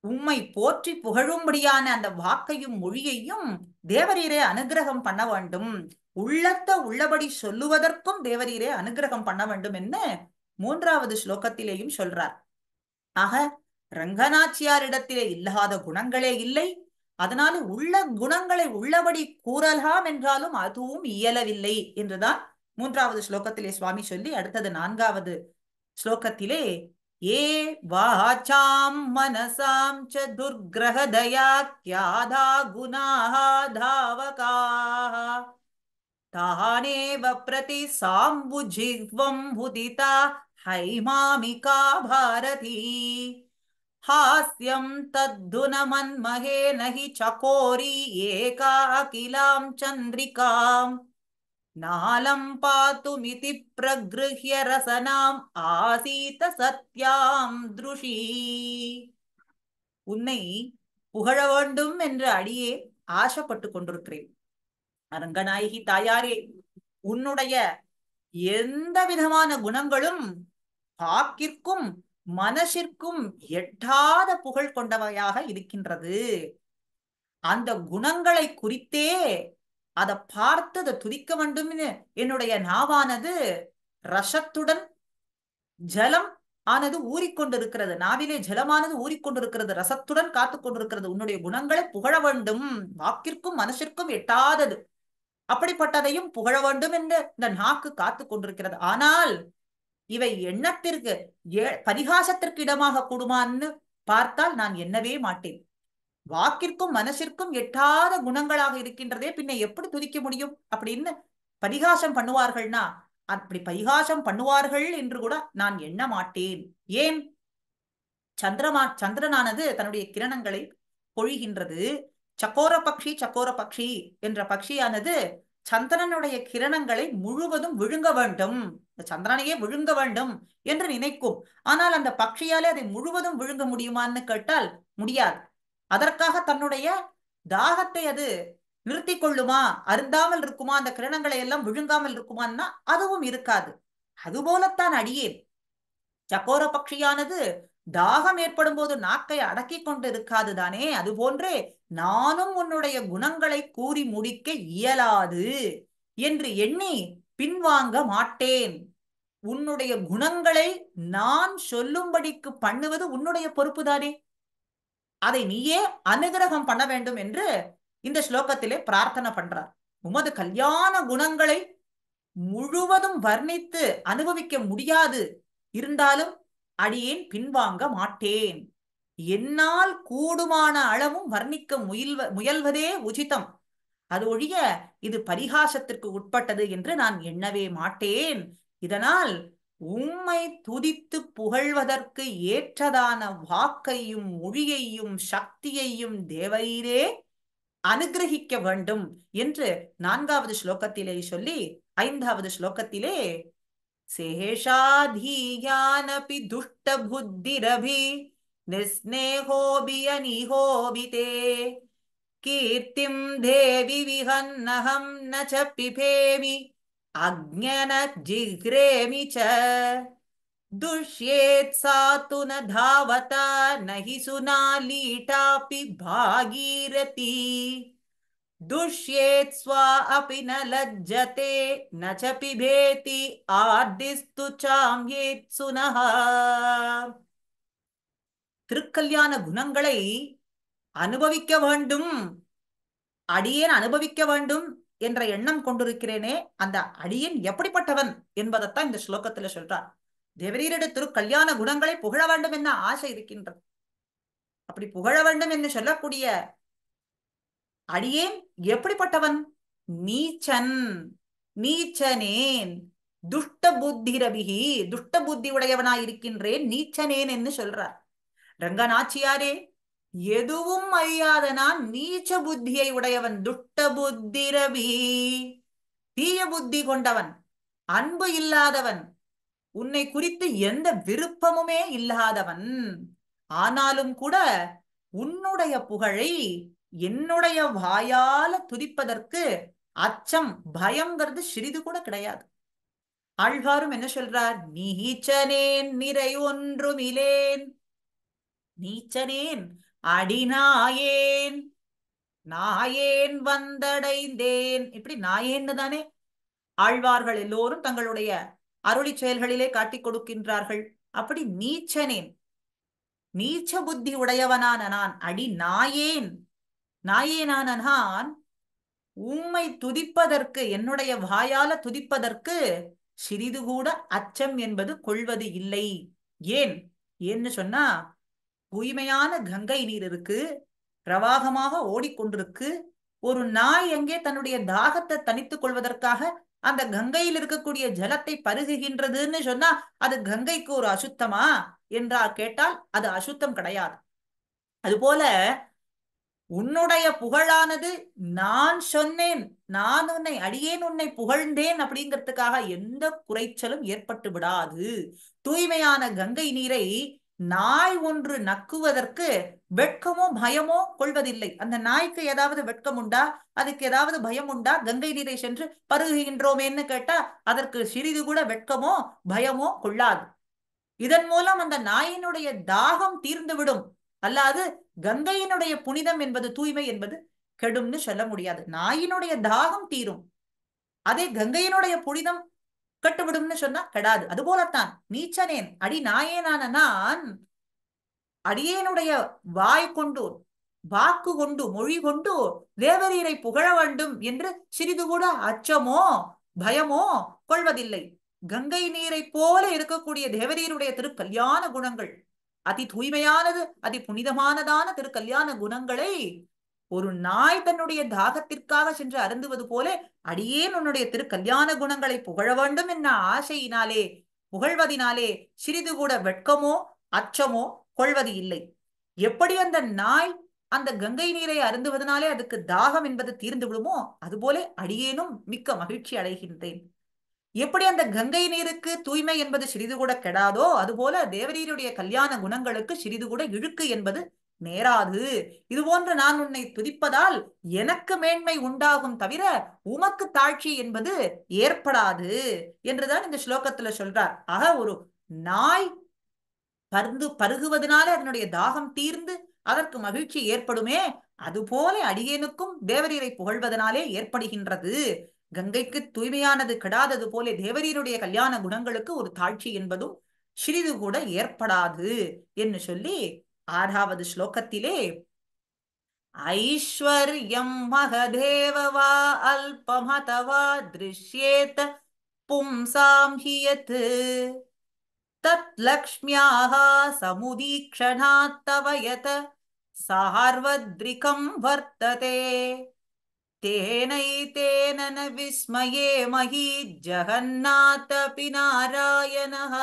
உம்மை போற்றி புகழும்படியான அந்த வாக்கையும் மொழியையும் தேவரீரே அனுகிரகம் பண்ண வேண்டும். உள்ளத்த உள்ளபடி சொல்லுவதற்கும் தேவரீரே அனுகிரகம் பண்ண வேண்டும் என்று மூன்றாவது ஸ்லோகத்திலேயும் சொல்றார். ஆக ரங்கநாச்சியாரிடத்திலே இல்லாத குணங்களே இல்லை. அதனால உள்ள குணங்களை உள்ளபடி கூறலாம் என்றாலும் அதுவும் இயலவில்லை என்றுதான் மூன்றாவது ஸ்லோகத்திலே சுவாமி சொல்லி அடுத்தது நான்காவது ஸ்லோகத்திலே ஏ வாசாம் மனசாம் ச துர்கிரகதயாக்யாதா குணாஹ தாவகாஹ தானேவ பிரதி சாம்புஜிஹ்வம் உதிதா ஹைமாமிகா பாரதி हास्यं तद्धुनमन्महे नहि चकोरी एका अखिलां चन्द्रिकाम् नालं पातुमिति प्रगृह्य रसनाम् आसीत सत्यां दृशी. உன்னை புகழ வேண்டும் என்று அடியே ஆசைப்பட்டு கொண்டிருக்கிறேன். அரங்கநாயகி தாயாரே, உன்னுடைய எந்த விதமான குணங்களும் பாக்கிற்கும் மனசிற்கும் எட்டாத புகழ் கொண்டவையாக இருக்கின்றது. அந்த குணங்களை குறித்தே அதை பார்த்து அதை துதிக்க வேண்டும்னு என்னுடைய நாவானது ரசத்துடன் ஜலம் ஆனது ஊறிக்கொண்டிருக்கிறது. நாவிலே ஜலமானது ஊறிக்கொண்டிருக்கிறது, ரசத்துடன் காத்து கொண்டிருக்கிறது. உன்னுடைய குணங்களை புகழ வேண்டும், வாக்கிற்கும் மனசிற்கும் எட்டாதது, அப்படிப்பட்டதையும் புகழ வேண்டும் என்று இந்த நாக்கு காத்து கொண்டிருக்கிறது. ஆனால் இவை எண்ணத்திற்கு பரிகாசத்திற்கு இடமாக கூடுமான்னு பார்த்தால் நான் எண்ணவே மாட்டேன். வாக்கிற்கும் மனசிற்கும் எட்டாத குணங்களாக இருக்கின்றதே, பின்ன எப்படி துதிக்க முடியும் அப்படின்னு பரிகாசம் பண்ணுவார்கள்னா அப்படி பரிகாசம் பண்ணுவார்கள் என்று கூட நான் எண்ண மாட்டேன். ஏன்? சந்திரனானது தன்னுடைய கிரணங்களை பொழிகின்றது. சக்கோர பக்ஷி சக்கோர பக்ஷி என்ற பக்ஷியானது சந்திரனுடைய கிரணங்களை முழுவதும் விழுங்க வேண்டும், சந்திரனையே விழுங்க வேண்டும் என்று நினைக்கும். ஆனால் அந்த பக்ஷியாலே அதை முழுவதும் விழுங்க முடியுமான்னு கேட்டால் முடியாது. அதற்காக தன்னுடைய தாகத்தை அது நிறுத்தி கொள்ளுமா, அருந்தாமல் இருக்குமா, அந்த கிரணங்களை எல்லாம் விழுங்காமல் இருக்குமான்னா அதுவும் இருக்காது. அதுபோலத்தான் அடியேன். சக்கோர பக்ஷியானது தாகம் ஏற்படும் போது நாக்கை அடக்கி கொண்டு இருக்காது தானே, அதுபோன்றே நானும் உன்னுடைய குணங்களை கூறி முடிக்க இயலாது என்று எண்ணி பின்வாங்க மாட்டேன். உன்னுடைய குணங்களை நான் சொல்லும்படிக்கு பண்ணுவது உன்னுடைய பொறுப்புதானே, அதை நீயே அனுகிரகம் பண்ண வேண்டும் என்று இந்த ஸ்லோகத்திலே பிரார்த்தனை பண்றார். உமது கல்யாண குணங்களை முழுவதும் வர்ணித்து அனுபவிக்க முடியாது, இருந்தாலும் அடியேன் பின்வாங்க மாட்டேன். என்னால் கூடுமான அளவும் வர்ணிக்க முயல்வதே உச்சிதம். அது ஒழிய இது பரிகாசத்திற்கு உட்பட்டது என்று நான் எண்ணவே மாட்டேன். இதனால் உம்மை துதித்து புகழ்வதற்கு ஏற்றதான வாக்கையும் மொழியையும் சக்தியையும் தேவரீரே அனுகிரகிக்க வேண்டும் என்று 4வது ஸ்லோகத்திலே சொல்லி 5வது ஸ்லோகத்திலே சேஷாதீயானபி துஷ்ட புத்திரபி நிஸ்நேகோபி அனிஹோபி தே கீர்த்திம் தேவி விஹன்னஹம் ந ச பிபேமி அக்ஞன ஜிக்ரேமி ச दुष्येत् सा तु न धावता न हि सुनालीटापि भागीरथी दुष्येत् स्वा अपि न लज्जते न च पिबेति आर्दिस्तु चाम्येत् सुनः திருக்கல்யாண குணங்களை அனுபவிக்க வேண்டும், அடியேன் அனுபவிக்க வேண்டும் என்ற எண்ணம் கொண்டிருக்கிறேனே, அந்த அடியேன் எப்படிப்பட்டவன் என்பதைத்தான் இந்த ஸ்லோகத்துல சொல்றார். தேவரீருடைய திருக்கல்யாண குணங்களை புகழ வேண்டும் என்ன ஆசை இருக்கின்றது. அப்படி புகழ வேண்டும் என்று சொல்லக்கூடிய அடியேன் எப்படிப்பட்டவன்? நீச்சன், நீச்சனேன், துஷ்ட புத்தி ரபிகி, துஷ்ட புத்தி உடையவனாய் இருக்கின்றேன், நீச்சனேன் என்று சொல்றார் ரங்கநாச்சியாரே. எதுவும் அறியாத நான் நீச்ச புத்தியை உடையவன், துஷ்ட புத்தி ரவி, தீய புத்தி கொண்டவன், அன்பு இல்லாதவன், உன்னை குறித்து எந்த விருப்பமுமே இல்லாதவன். ஆனாலும் கூட உன்னுடைய புகழை என்னுடைய வாயால துதிப்பதற்கு அச்சம், பயம்ங்கிறது சிறிது கூட கிடையாது. ஆழ்வாரும் என்ன சொல்றார்? நீச்சனேன் நிறை ஒன்றுமிலேன், நீச்சனேன் அடிநாயேன், நாயேன் வந்தடைந்தேன். இப்படி நாயேன்னு தானே ஆழ்வார்கள் எல்லோரும் தங்களுடைய அருளி செயல்களிலே காட்டிக் கொடுக்கின்றார்கள். அப்படி நீச்சனேன், நீச்ச புத்தி உடையவனான நான், அடி நாயேன், நாயேனான நான் உம்மை துதிப்பதற்கு, என்னுடைய வாயால துதிப்பதற்கு சிறிது கூட அச்சம் என்பது கொள்வது இல்லை. ஏன் ஏன்னு சொன்னா, தூய்மையான கங்கை நீர் இருக்கு, பிரவாகமாக ஓடிக்கொண்டிருக்கு. ஒரு நாய் எங்கே தன்னுடைய தாகத்தை தணித்துக் கொள்வதற்காக அந்த கங்கையில் இருக்கக்கூடிய ஜலத்தை பருகுகின்றதுன்னு சொன்னா அது கங்கைக்கு ஒரு அசுத்தமா என்றால் கேட்டால் அது அசுத்தம் கிடையாது. அதுபோல உன்னுடைய புகழானது, நான் சொன்னேன், நான் உன்னை அடியேன் உன்னை புகழ்ந்தேன் அப்படிங்கிறதுக்காக எந்த குறைச்சலும் ஏற்பட்டு விடாது. தூய்மையான கங்கை நீரை நாய் ஒன்று நக்குவதற்கு வெட்கமோ பயமோ கொள்வதில்லை. அந்த நாய்க்கு ஏதாவது வெட்கம் உண்டா, அதுக்கு ஏதாவது பயம் உண்டா? கங்கை நீரை சென்று பருகுகின்றோமேன்னு கேட்டா அதற்கு சிறிது கூட வெட்கமோ பயமோ கொள்ளாது. இதன் மூலம் அந்த நாயினுடைய தாகம் தீர்ந்துவிடும். அல்லாது கங்கையினுடைய புனிதம் என்பது, தூய்மை என்பது கெடும்னு சொல்ல முடியாது. நாயினுடைய தாகம் தீரும், அதே கங்கையினுடைய புனிதம் கட்டுவிடும்னு சொன்னா கெடாது. அதுபோலத்தான் நீச்சனேன் அடி நாயேனான நான் அடியேனுடைய வாய் கொண்டு, வாக்கு கொண்டு, மொழி கொண்டு தேவரீரை புகழ வேண்டும் என்று சிறிது கூட அச்சமோ பயமோ கொள்வதில்லை. கங்கை நீரை போல இருக்கக்கூடிய தேவரீருடைய திருக்கல்யாண குணங்கள், அதி தூய்மையானது, அதி புனிதமானதான திருக்கல்யாண குணங்களை ஒரு நாய் தன்னுடைய தாகத்திற்காக சென்று அருந்துவது போல அடியேன் உன்னுடைய திருக்கல்யாண குணங்களை புகழ வேண்டும் என்ற ஆசையினாலே, புகழ்வதினாலே சிறிது கூட வெட்கமோ அச்சமோ கொள்வது இல்லை. எப்படி அந்த நாய் அந்த கங்கை நீரை அருந்துவதனாலே அதுக்கு தாகம் என்பது தீர்ந்து விடுமோ, அதுபோல அடியேனும் மிக்க மகிழ்ச்சி அடைகின்றேன். எப்படி அந்த கங்கை நீருக்கு தூய்மை என்பது சிறிது கூட கெடாதோ, அதுபோல தேவரீருடைய கல்யாண குணங்களுக்கு சிறிது கூட இழுக்கு என்பது நேராது. இது போன்று நான் உன்னை துதிப்பதால் எனக்கு மேன்மை உண்டாகும் தவிர உமக்கு தாழ்ச்சி என்பது ஏற்படாது என்றுதான் இந்த ஸ்லோகத்துல சொல்றார். ஆக ஒரு நாய் பருகுவதனால அதனுடைய தாகம் தீர்ந்து அதற்கு மகிழ்ச்சி ஏற்படுமே, அதுபோல அடியேனுக்கும் தேவரீரை புகழ்வதனாலே ஏற்படுகின்றது. கங்கைக்கு தூய்மையானது கெடாதது போல தேவரீருடைய கல்யாண குணங்களுக்கு ஒரு தாழ்ச்சி என்பதும் சிறிது கூட ஏற்படாது என்று சொல்லி 6வது ஸ்லோகத்திலே ஐஸ்வர்யம் மகதேவவா அல்பமதவா திருஷ்யேத பும்சாம் ஹியத் தத் லக்ஷ்மியாக சமுதீக்ஷணாத் தவ யத் சார்வத்ரிகம் வர்த்ததே तेनैतेन विस्मये मही जगन्नाथपि नारायणः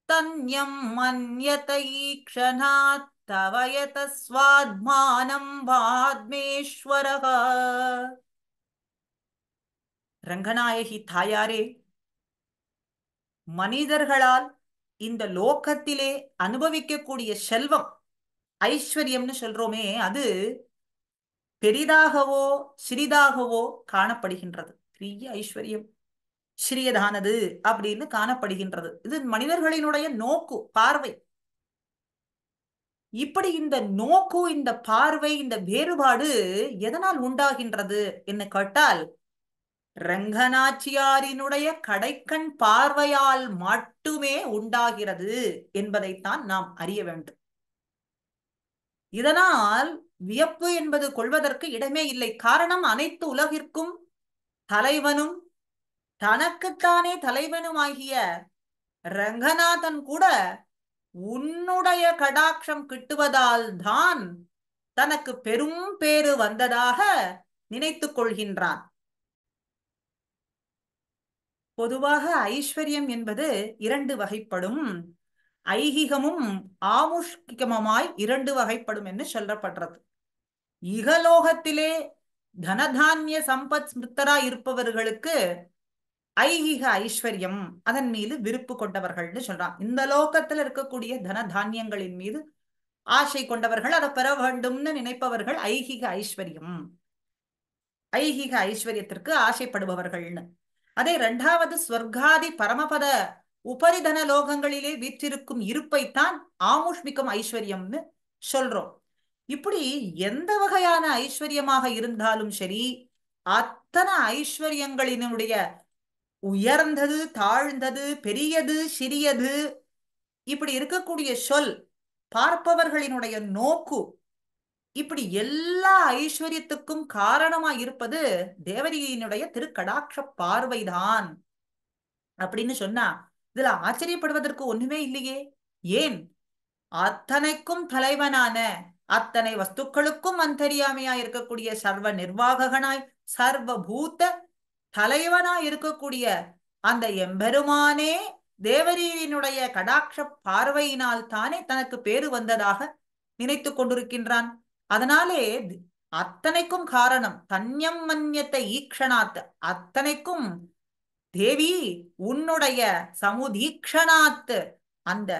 तन्यं मन्यत ईक्षणात् तव यतस्वात्मानं वाद्मेश्वरः. ரங்கநாயகி தாயாரே, மனிதர்களால் இந்த லோகத்திலே அனுபவிக்கக்கூடிய செல்வம், ஐஸ்வர்யம்னு சொல்றோமே, அது பெரிதாகவோ சிறிதாகவோ காணப்படுகின்றது. பெரிய ஐஸ்வர்யம் சிறியதானது அப்படின்னு காணப்படுகின்றது. இது மனிதர்களினுடைய நோக்கு, பார்வை. இப்படி இந்த நோக்கு, இந்த பார்வை, இந்த வேறுபாடு எதனால் உண்டாகின்றது என்று கேட்டால், ரங்கநாச்சியாரினுடைய கடைக்கண் பார்வையால் மட்டுமே உண்டாகிறது என்பதைத்தான் நாம் அறிய வேண்டும். இதனால் வியப்பு என்பது கொள்வதற்கு இடமே இல்லை. காரணம், அனைத்து உலகிற்கும் தலைவனும் தனக்குத்தானே தலைவனுமாகிய ரங்கநாதன் கூட உன்னுடைய கடாட்சம் கிட்டுவதால் தான் தனக்கு பெரும் பேறு வந்ததாக நினைத்துக் கொள்கின்றான். பொதுவாக ஐஸ்வர்யம் என்பது இரண்டு வகைப்படும். ஐகிகமும் ஆமுஷ்கிகமுமாய் இரண்டு வகைப்படும் என்று சொல்லப்படுறது. இகலோகத்திலே தனதானிய சம்பத் ஸ்மிருத்தரா இருப்பவர்களுக்கு ஐகிக ஐஸ்வர்யம், அதன் மீது விருப்பு கொண்டவர்கள்னு சொல்றான். இந்த லோகத்தில் இருக்கக்கூடிய தன தானியங்களின் மீது ஆசை கொண்டவர்கள், அதை பெற வேண்டும்னு நினைப்பவர்கள் ஐகிக ஐஸ்வர்யம், ஐகிக ஐஸ்வர்யத்திற்கு ஆசைப்படுபவர்கள்னு. அதே இரண்டாவது ஸ்வர்காதி பரமபத உபரிதன லோகங்களிலே வீற்றிருக்கும் இருப்பைத்தான் ஆமுஷ்மிகம் ஐஸ்வர்யம்னு சொல்றோம். இப்படி எந்த வகையான ஐஸ்வர்யமாக இருந்தாலும் சரி, அத்தனை ஐஸ்வர்யங்களினுடைய உயர்ந்தது, தாழ்ந்தது, பெரியது, சிறியது, இப்படி இருக்கக்கூடிய சொல், பார்ப்பவர்களினுடைய நோக்கு, இப்படி எல்லா ஐஸ்வர்யத்துக்கும் காரணமா இருப்பது தேவரியினுடைய திருக்கடாட்ச பார்வைதான் அப்படின்னு சொன்னா இதுல ஆச்சரியப்படுவதற்கு ஒண்ணுமே இல்லையே. ஏன்? அத்தனைக்கும் தலைவனான, அத்தனை வஸ்துக்களுக்கும் அந்தரியாமையா இருக்கக்கூடிய, சர்வ நிர்வாககனாய் சர்வபூத தலைவனாய் இருக்கக்கூடிய அந்த எம்பெருமானே தேவரீனுடைய கடாட்ச பார்வையினால் தானே தனக்கு பேரு வந்ததாக நினைத்து கொண்டிருக்கின்றான். அதனாலே அத்தனைக்கும் காரணம் தன்யம் மன்யத்தை ஈக்ஷணாத், அத்தனைக்கும் தேவி உன்னுடைய சமுதீக்ஷணாத், அந்த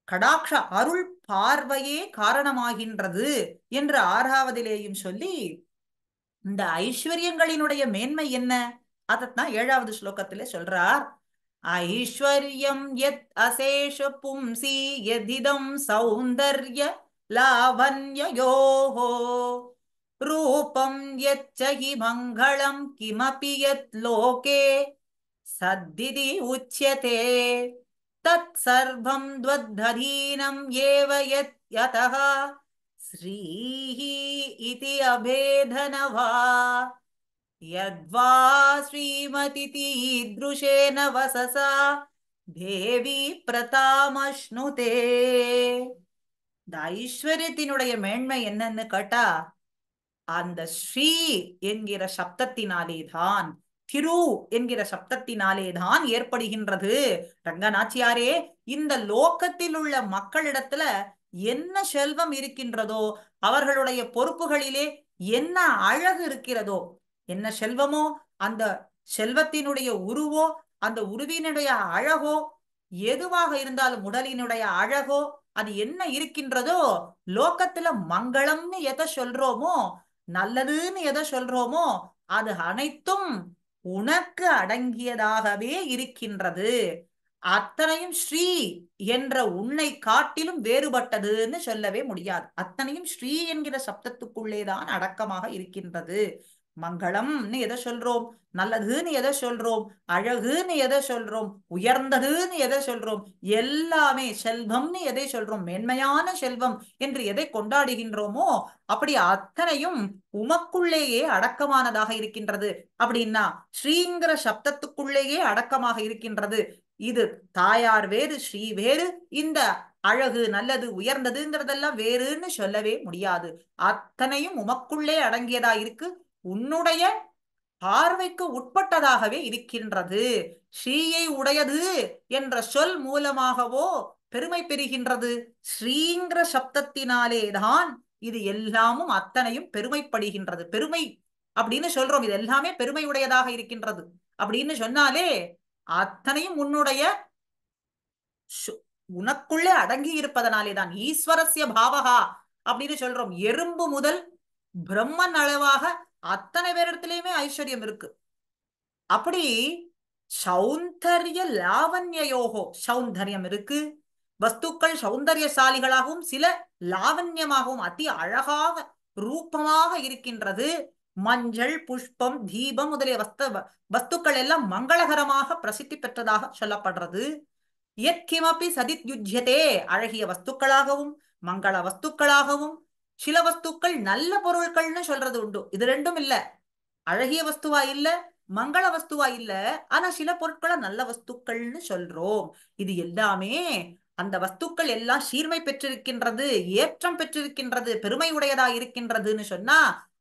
கடாட்ச அருள் பார்வையே காரணமாகின்றது என்று ஆறாவதிலேயும் சொல்லி, இந்த ஐஸ்வர்யங்களினுடைய மேன்மை என்ன அதத்தான் ஏழாவது ஸ்லோகத்திலே சொல்றார். ஐஸ்வர்யம் யத் அசேஷ பும்சி யதிதம் சௌந்தர்ய லாவண்யயோஹோ ரூபம் யச்சஹி மங்களம் கிமபி யத் லோகே சத்திதி உச்யதே தத் சர்வம் த்வத்ததீனம் ஏவ யத் யதஹ ஸ்ரீஹி இதி அபேதனவா யத்வா ஸ்ரீமதி ஈத்ருஷேன வசசா தேவி பிரதாமஷ்ணுதே. இந்த ஐஸ்வர்யத்தினுடைய மேன்மை என்னன்னு கேட்டா, அந்த ஸ்ரீ என்கிற சப்தத்தினாலேதான், திரு என்கிற சப்தத்தினாலேதான் ஏற்படுகின்றது. ரங்கநாச்சியாரே, இந்த லோகத்தில் உள்ள மக்களிடத்துல என்ன செல்வம் இருக்கின்றதோ, அவர்களுடைய பொறுப்புகளிலே என்ன அழகு இருக்கிறதோ, என்ன செல்வமோ அந்த செல்வத்தினுடைய உருவோ, அந்த உருவினுடைய அழகோ, எதுவாக இருந்தாலும் உடலினுடைய அழகோ, அது என்ன இருக்கின்றதோ, லோகத்துல மங்களம்னு எதை சொல்றோமோ, நல்லதுன்னு எதை சொல்றோமோ, அது அனைத்தும் உனக்கு அடங்கியதாகவே இருக்கின்றது. அத்தனையும் ஸ்ரீ என்ற உன்னை காட்டிலும் வேறுபட்டதுன்னு சொல்லவே முடியாது. அத்தனையும் ஸ்ரீ என்கிற சப்தத்துக்குள்ளேதான் அடக்கமாக இருக்கின்றது. மங்களம்னு எதை சொல்றோம், நல்லதுன்னு எதை சொல்றோம், அழகுன்னு எதை சொல்றோம், உயர்ந்ததுன்னு எதை சொல்றோம், எல்லாமே செல்வம்னு எதை சொல்றோம், மேன்மையான செல்வம் என்று எதை கொண்டாடுகின்றோமோ, அப்படி அத்தனையும் உமக்குள்ளேயே அடக்கமானதாக இருக்கின்றது. அப்படின்னா ஸ்ரீங்கிற சப்தத்துக்குள்ளேயே அடக்கமாக இருக்கின்றது. இது தாயார் வேறு, ஸ்ரீ வேறு. இந்த அழகு, நல்லது, உயர்ந்ததுங்கிறதெல்லாம் வேறுன்னு சொல்லவே முடியாது. அத்தனையும் உமக்குள்ளே அடங்கியதா இருக்கு. உன்னுடைய பார்வைக்கு உட்பட்டதாகவே இருக்கின்றது. ஸ்ரீயை உடையது என்ற சொல் மூலமாகவோ பெருமை பெறுகின்றது. ஸ்ரீங்கிற சப்தத்தினாலேதான் இது எல்லாமும் அத்தனையும் பெருமைப்படுகின்றது. பெருமை அப்படின்னு சொல்றோம், இது எல்லாமே பெருமை உடையதாக இருக்கின்றது அப்படின்னு சொன்னாலே அத்தனையும் உன்னுடைய உனக்குள்ளே அடங்கி இருப்பதனாலேதான். ஈஸ்வரஸ்ய பாவகா அப்படின்னு சொல்றோம். எறும்பு முதல் பிரம்மன் அளவாக அத்தனை பேரிடத்திலயுமே ஐஸ்வர்யம் இருக்கு. அப்படி சௌந்தர்ய லாவண்யோகோ, சௌந்தர்யம் இருக்கு. வஸ்துக்கள் சௌந்தர்யசாலிகளாகவும் சில லாவண்யமாகவும் அதி அழகாக ரூபமாக இருக்கின்றது. மஞ்சள், புஷ்பம், தீபம் முதலிய வஸ்துக்கள் எல்லாம் மங்களகரமாக பிரசித்தி பெற்றதாக சொல்லப்படுறது. எத்கிமப்பி சதித்யுஜ்யதே, அழகிய வஸ்துக்களாகவும் மங்கள வஸ்துக்களாகவும். சில வஸ்துக்கள் நல்ல பொருட்கள்னு சொல்றது உண்டு. இது ரெண்டும் இல்ல, அழகிய வஸ்துவா இல்ல, மங்கள வஸ்துவா இல்ல, ஆனா சில பொருட்களை நல்ல வஸ்துக்கள்னு சொல்றோம். இது எல்லாமே அந்த வஸ்துக்கள் எல்லாம் சீர்மை பெற்றிருக்கின்றது, ஏற்றம் பெற்றிருக்கின்றது, பெருமை உடையதா இருக்கின்றதுன்னு சொன்னா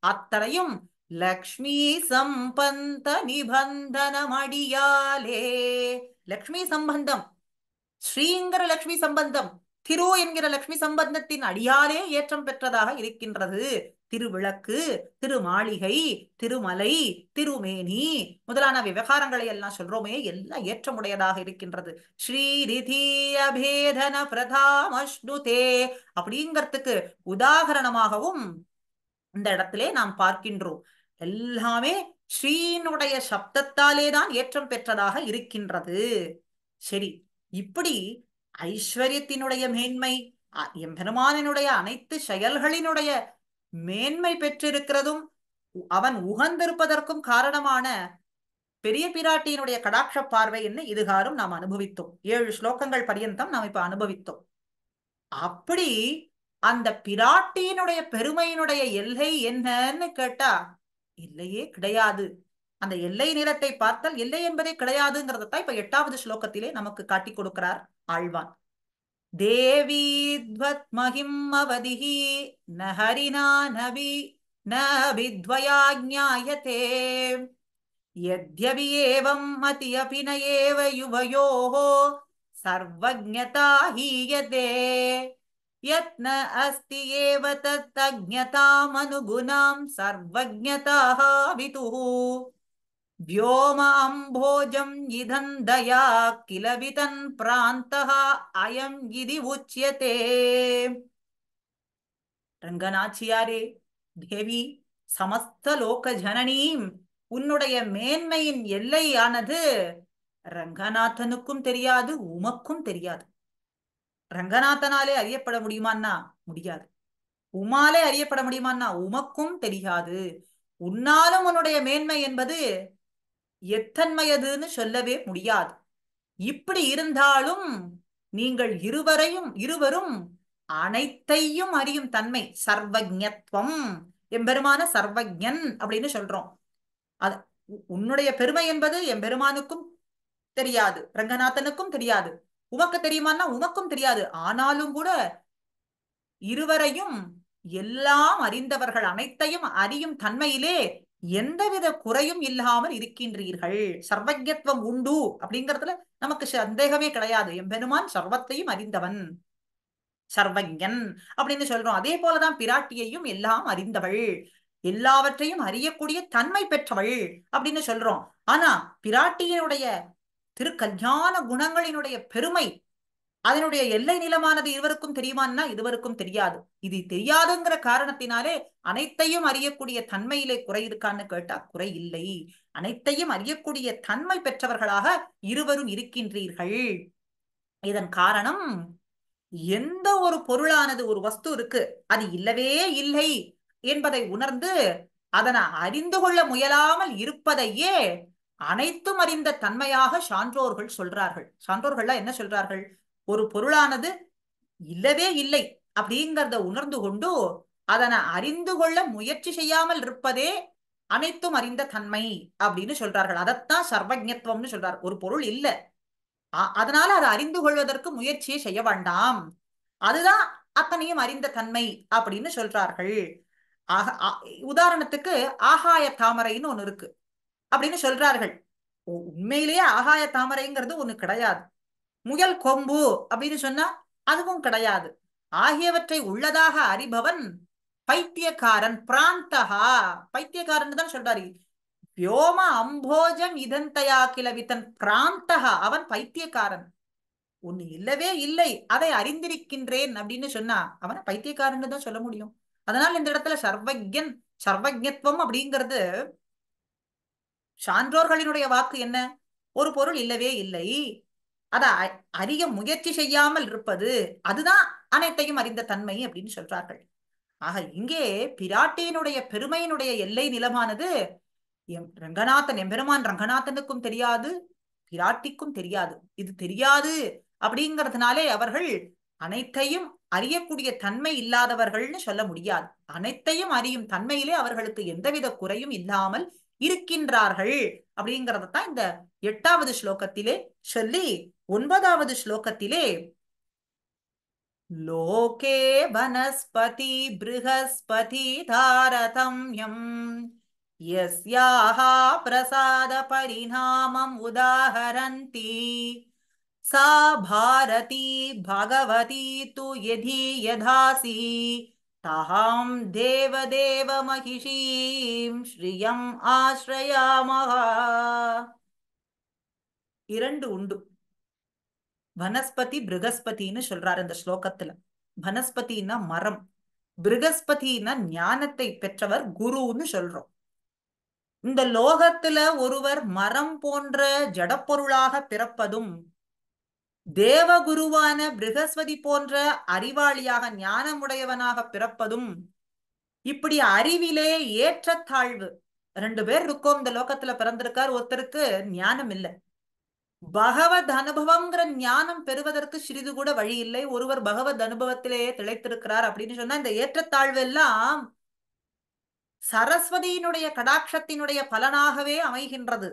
அத்தனையும் லக்ஷ்மி சம்பந்த நிபந்தனம் அடியாலே. லக்ஷ்மி சம்பந்தம், ஸ்ரீங்கிற லக்ஷ்மி சம்பந்தம், திரு என்கிற லக்ஷ்மி சம்பந்தத்தின் அடியாலே ஏற்றம் பெற்றதாக இருக்கின்றது. திருவிளக்கு, திருமாளிகை, திருமலை, திருமேனி முதலான விவகாரங்களை எல்லாம் சொல்றோமே, எல்லாம் ஏற்றமுடையதாக இருக்கின்றது. ஸ்ரீரிதி அபேதன பிரதாமஷ்ணுதே அப்படிங்கிறதுக்கு உதாகரணமாகவும் இந்த இடத்திலே நாம் பார்க்கின்றோம். எல்லாமே ஸ்ரீனுடைய சப்தத்தாலே தான் ஏற்றம் பெற்றதாக இருக்கின்றது. சரி, இப்படி ஐஸ்வர்யத்தினுடைய மேன்மை, எம்பெருமானினுடைய அனைத்து செயல்களினுடைய மேன்மை பெற்றிருக்கிறதும் அவன் உகந்திருப்பதற்கும் காரணமான பெரிய பிராட்டியினுடைய கடாட்ச பார்வை என்ன இதுகாரும் நாம் அனுபவித்தோம். 7 ஸ்லோகங்கள் பரியந்தம் நாம் இப்ப அனுபவித்தோம். அப்படி அந்த பிராட்டியினுடைய பெருமையினுடைய எல்லை என்னன்னு கேட்டா இல்லையே கிடையாது. அந்த எல்லை நிலத்தை பார்த்தால் எல்லை என்பதே கிடையாதுங்கிறதான் இப்ப 8வது ஸ்லோகத்திலே நமக்கு காட்டி கொடுக்கிறார் ஆழ்வான். தேவீத்வத் மகிம் அவதிஹி நஹரினா நபி நபித்வயா ஞாயதே யத்யபி ஏவம் மதி அபி ந ஏவ யுவயோः சர்வஜ்ஞதா ஹீயதே யத்ன அஸ்தி ஏவ தத் அஜ்ஞதாமனுகுணாம் சர்வஜ்ஞதாः விதுः व्योम अम्भोजं इदन्दया किल वितन् प्रान्तः अयं इति उच्यते. ரங்கநாச்சியாரே, தேவி, சமஸ்த லோக ஜனனீம், உன்னுடைய மேன்மையின் எல்லையானது ரங்கநாதனுக்கும் தெரியாது, உமக்கும் தெரியாது. ரங்கநாதனாலே அறியப்பட முடியுமான்னா முடியாது. உமாலே அறியப்பட முடியுமான்னா உமக்கும் தெரியாது. உன்னாலும் உன்னுடைய மேன்மை என்பது எத்தன்மையதுன்னு சொல்லவே முடியாது. இப்படி இருந்தாலும் நீங்கள் இருவரும் அனைத்தையும் அறியும் தன்மை, சர்வஜத்வம், எம்பெருமான சர்வஜன் அப்படின்னு சொல்றோம். அது உன்னுடைய பெருமை என்பது எம்பெருமானுக்கும் தெரியாது, ரங்கநாதனுக்கும் தெரியாது. உமக்கு தெரியுமான்னா உமக்கும் தெரியாது. ஆனாலும் கூட இருவரையும் எல்லாம் அறிந்தவர்கள், அனைத்தையும் அறியும் தன்மையிலே எந்தவித குறையும் இல்லாமல் இருக்கின்றீர்கள். சர்வஜத்வம் உண்டு அப்படிங்கறதுல நமக்கு சந்தேகமே கிடையாது. எம்பெருமான் சர்வத்தையும் அறிந்தவன், சர்வஜன் அப்படின்னு சொல்றோம். அதே போலதான் பிராட்டியையும் எல்லாம் அறிந்தவள், எல்லாவற்றையும் அறியக்கூடிய தன்மை பெற்றவள் அப்படின்னு சொல்றோம். ஆனா பிராட்டியினுடைய திருக்கல்யாண குணங்களினுடைய பெருமை, அதனுடைய எல்லை நிலமானது இருவருக்கும் தெரியுமான்னா இருவருக்கும் தெரியாது. இது தெரியாதுங்கிற காரணத்தினாலே அனைத்தையும் அறியக்கூடிய தன்மையிலே குறை இருக்கான்னு கேட்டா குறை இல்லை. அனைத்தையும் அறியக்கூடிய தன்மை பெற்றவர்களாக இருவரும் இருக்கின்றீர்கள். இதன் காரணம், எந்த ஒரு பொருளானது, ஒரு வஸ்து இருக்கு, அது இல்லவே இல்லை என்பதை உணர்ந்து அதனை அறிந்து கொள்ள முயலாமல் இருப்பதையே அனைத்தும் அறிந்த தன்மையாக சான்றோர்கள் சொல்றார்கள். சான்றோர்கள்லாம் என்ன சொல்றார்கள்? ஒரு பொருளானது இல்லவே இல்லை அப்படிங்கிறத உணர்ந்து கொண்டு அதனை அறிந்து கொள்ள முயற்சி செய்யாமல் இருப்பதே அனைத்தும் அறிந்த தன்மை அப்படின்னு சொல்றார்கள். அதைத்தான் சர்வஜத்வம்னு சொல்றார். ஒரு பொருள் இல்லை, அதனால அதை அறிந்து கொள்வதற்கு முயற்சியை செய்ய வேண்டாம். அதுதான் அத்தனையும் அறிந்த தன்மை அப்படின்னு சொல்றார்கள். ஆக உதாரணத்துக்கு ஆகாய தாமரைன்னு ஒண்ணு இருக்கு அப்படின்னு சொல்றார்கள். உண்மையிலேயே ஆகாய தாமரைங்கிறது ஒண்ணு கிடையாது. முயல் கொம்பு அப்படின்னு சொன்னா அதுவும் கிடையாது. ஆகியவற்றை உள்ளதாக அறிபவன் பைத்தியக்காரன். பிராந்தகா, பைத்தியக்காரன் தான் சொல்றாரு. வியோம அம்போஜம் இதந்தயா கிளவித்தன் பிராந்தகா, அவன் பைத்தியக்காரன். ஒண்ணு இல்லவே இல்லை, அதை அறிந்திருக்கின்றேன் அப்படின்னு சொன்னா அவனை பைத்தியக்காரன்னு தான் சொல்ல முடியும். அதனால் இந்த இடத்துல சர்வஜன், சர்வஜத்துவம் அப்படிங்கிறது சான்றோர்களினுடைய வாக்கு என்ன? ஒரு பொருள் இல்லவே இல்லை, அதை அறிய முயற்சி செய்யாமல் இருப்பது, அதுதான் அனைத்தையும் அறிந்த தன்மை அப்படின்னு சொல்றார்கள். ஆக இங்கே பிராட்டியினுடைய பெருமையினுடைய எல்லை நிலமானது ரங்கநாதன், எம்பெருமான் ரங்கநாதனுக்கும் தெரியாது, பிராட்டிக்கும் தெரியாது. இது தெரியாது அப்படிங்கிறதுனாலே அவர்கள் அனைத்தையும் அறியக்கூடிய தன்மை இல்லாதவர்கள்னு சொல்ல முடியாது. அனைத்தையும் அறியும் தன்மையிலே அவர்களுக்கு எந்தவித குறையும் இல்லாமல் இருக்கின்றார்கள் அப்படிங்கறதான் இந்த 8வது ஸ்லோகத்திலே சொல்லி 9வது ஸ்லோகத்திலே லோகே வனஸ்பதி ப்ருஹஸ்பதி தாரதம்யம் யஸ்யாஹ பிரசாத பரிணாமம் உதாஹரந்தி सा भारती भगवती तु यदि यधासी ताहां देवदेव महिषीं श्रियम् आश्रयामः. இரண்டு உண்டு. வனஸ்பதி பிருகஸ்பதினு சொல்றாரு இந்த ஸ்லோகத்துல. வனஸ்பதினா மரம், பிருகஸ்பதினா ஞானத்தை பெற்றவர், குருன்னு சொல்றோம். இந்த லோகத்துல ஒருவர் மரம் போன்ற ஜடப்பொருளாக பிறப்பதும் தேவகுருவான பிருகஸ்பதி போன்ற அறிவாளியாக ஞானமுடையவனாக பிறப்பதும், இப்படி அறிவிலே ஏற்றத்தாழ்வு, 2 பேர் இருக்கும் இந்த லோகத்துல பிறந்திருக்கார். ஒருத்தருக்கு ஞானம் இல்லை, பகவத் அனுபவம்ங்கிற ஞானம் பெறுவதற்கு சிறிது கூட வழி இல்லை. ஒருவர் பகவத் அனுபவத்திலேயே திளைத்திருக்கிறார் அப்படின்னு சொன்னா இந்த ஏற்றத்தாழ்வு எல்லாம் சரஸ்வதியினுடைய கடாட்சத்தினுடைய பலனாகவே அமைகின்றது.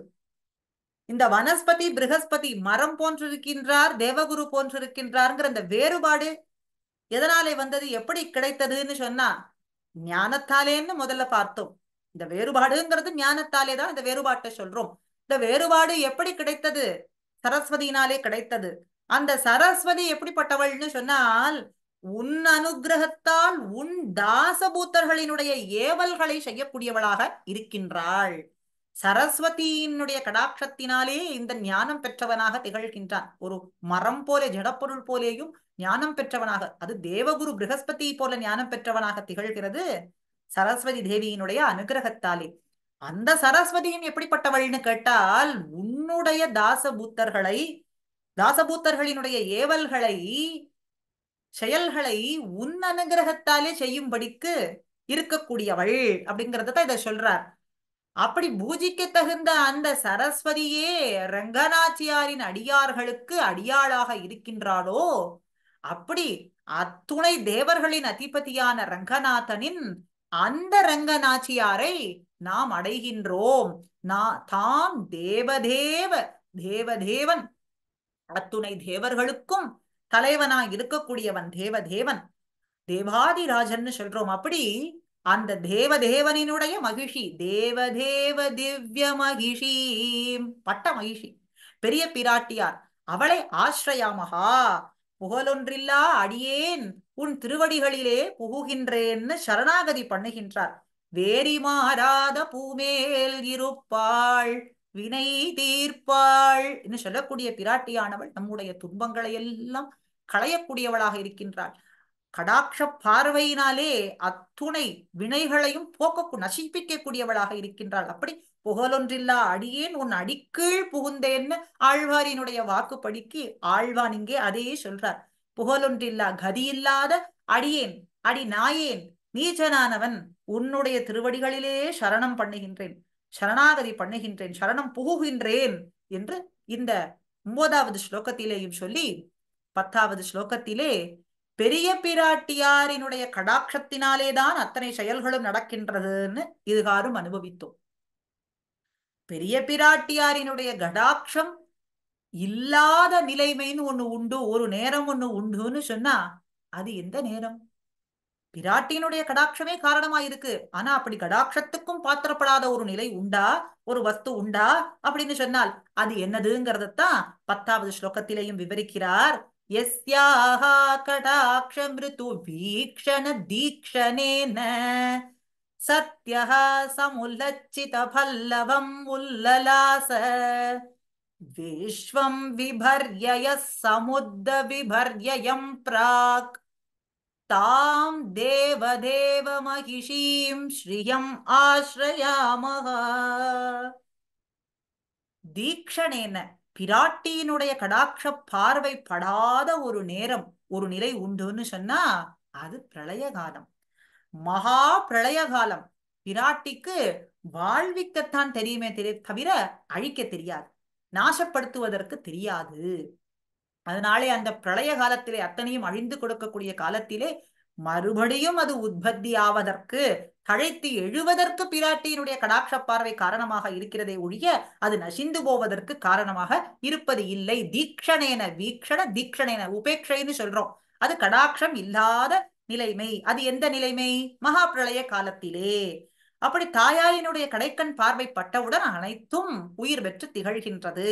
இந்த வனஸ்பதி பிருகஸ்பதி மரம் போன்றிருக்கின்றார், தேவகுரு போன்றிருக்கின்றார்ங்கிற இந்த வேறுபாடு எதனாலே வந்தது, எப்படி கிடைத்ததுன்னு சொன்னா ஞானத்தாலேன்னு முதல்ல பார்த்தோம். இந்த வேறுபாடுங்கிறது ஞானத்தாலே தான் இந்த வேறுபாட்டை சொல்றோம். இந்த வேறுபாடு எப்படி கிடைத்தது? சரஸ்வதியினாலே கிடைத்தது. அந்த சரஸ்வதி எப்படிப்பட்டவள்னு சொன்னால் உன் அனுகிரகத்தால் உன் தாசபூத்தர்களினுடைய ஏவல்களை செய்யக்கூடியவளாக இருக்கின்றாள். சரஸ்வதியினுடைய கடாட்சத்தினாலே இந்த ஞானம் பெற்றவனாக திகழ்கின்றான். ஒரு மரம் போல ஜடப்பொருள் போலேயும் ஞானம் பெற்றவனாக, அது தேவகுரு பிருகஸ்பதி போல ஞானம் பெற்றவனாக திகழ்கிறது சரஸ்வதி தேவியினுடைய அனுகிரகத்தாலே. அந்த சரஸ்வதியும் எப்படிப்பட்டவள்னு கேட்டால் உன்னுடைய தாசபூத்தர்களை, தாசபூத்தர்களினுடைய ஏவல்களை செயல்களை உன் அனுகிரகத்தாலே செய்யும்படிக்கு இருக்கக்கூடியவள் அப்படிங்கறத இதை சொல்றார். அப்படி பூஜிக்க தகுந்த அந்த சரஸ்வதியே ரங்கநாச்சியாரின் அடியார்களுக்கு அடியாளாக இருக்கின்றாளோ, அப்படி அத்துணை தேவர்களின் அதிபதியான ரங்கநாதனின் அந்த ரங்கநாச்சியாரை நாம் அடைகின்றோம். தாம் தேவதேவ, தேவதேவன், அத்துணை தேவர்களுக்கும் தலைவனாய் இருக்கக்கூடியவன் தேவதேவன், தேவாதிராஜன் சொல்றோம். அப்படி அந்த தேவதேவனினுடைய மகிழ்ச்சி, தேவதேவ திவ்ய மகிஷி, பட்ட மகிழ்ச்சி பெரிய பிராட்டியார், அவளை ஆஸ்ரயாமகா, புகழொன்றில்லா அடியேன் உன் திருவடிகளிலே புகுகின்றேன்னு சரணாகதி பண்ணுகின்றார். வேரி மாறாத பூமேல் இருப்பாள் வினை தீர்ப்பாள் என்று சொல்லக்கூடிய பிராட்டியானவள் நம்முடைய துன்பங்களை எல்லாம் களையக்கூடியவளாக இருக்கின்றாள். கடாட்ச பார்வையினாலே அத்துணை வினைகளையும் போக்க நசிப்பிக்கக்கூடியவளாக இருக்கின்றாள். அப்படி புகழொன்றில்லா அடியேன் உன் அடிக்கீழ் புகுந்தேன்னு ஆழ்வாரினுடைய வாக்குப்படிக்கு ஆழ்வான் இங்கே அதையே சொல்றார். புகழொன்றில்லா கதியில்லாத அடியேன், அடி நாயேன், நீச்சனானவன் உன்னுடைய திருவடிகளிலே சரணம் பண்ணுகின்றேன், சரணாகதி பண்ணுகின்றேன், சரணம் புகுகின்றேன் என்று இந்த 9வது ஸ்லோகத்திலேயும் சொல்லி 10வது ஸ்லோகத்திலே பெரிய பிராட்டியாரினுடைய கடாட்சத்தினாலேதான் அத்தனை செயல்களும் நடக்கின்றதுன்னு இதுகாரும் அனுபவித்தோம். பெரிய பிராட்டியாரினுடைய கடாட்சம் இல்லாத நிலைமைன்னு ஒண்ணு உண்டு, ஒரு நேரம் ஒண்ணு உண்டுன்னு சொன்னா அது எந்த நேரம்? பிராட்டியினுடைய கடாட்சமே காரணமா இருக்கு. ஆனா அப்படி கடாட்சத்துக்கும் பாத்திரப்படாத ஒரு நிலை உண்டா, ஒரு வஸ்து உண்டா அப்படின்னு சொன்னால் அது என்னதுங்கிறதத்தான் 10வது ஸ்லோகத்திலேயும் விவரிக்கிறார். யஸ்யாஹா கடாட்ச மிருது வீக்ஷண தீக்ஷணேன சத்யஹ சமுல்லச்சித பல்லவம் உல்லலாச விஸ்வம் விபர்யய சமுத்த விபர்யயம் பிராக் தாம் தேவதேவ மகிஷீம் ஸ்ரீயம் ஆஸ்ரயாமஹ. தீக்ஷணேன பிராட்டியினுடைய கடாட்ச பார்வை படாத ஒரு நேரம், ஒரு நிலை உண்டுன்னு சொன்னா அது பிரளய காலம், மகா பிரளய காலம். பிராட்டிக்கு வாழ்விக்கத்தான் தெரியுமே தவிர அழிக்க தெரியாது, நாசப்படுத்துவதற்கு தெரியாது. அதனாலே அந்த பிரளய காலத்திலே அத்தனையும் அழிந்து கொடுக்கக்கூடிய காலத்திலே மறுபடியும் அது உற்பத்தி ஆவதற்கு, தழைத்து எழுவதற்கு பிராட்டியினுடைய கடாட்ச பார்வை காரணமாக இருக்கிறதே ஒழிய அது நசிந்து போவதற்கு காரணமாக இருப்பது இல்லை. தீக்ஷணேன, வீக்ஷண தீக்ஷணேன, உபேட்சைன்னு சொல்றோம். அது கடாட்சம் இல்லாத நிலைமை. அது எந்த நிலைமை? மகா பிரளய காலத்திலே. அப்படி தாயாரினுடைய கடைக்கண் பார்வை பட்டவுடன் அனைத்தும் உயிர் பெற்று திகழ்கின்றது.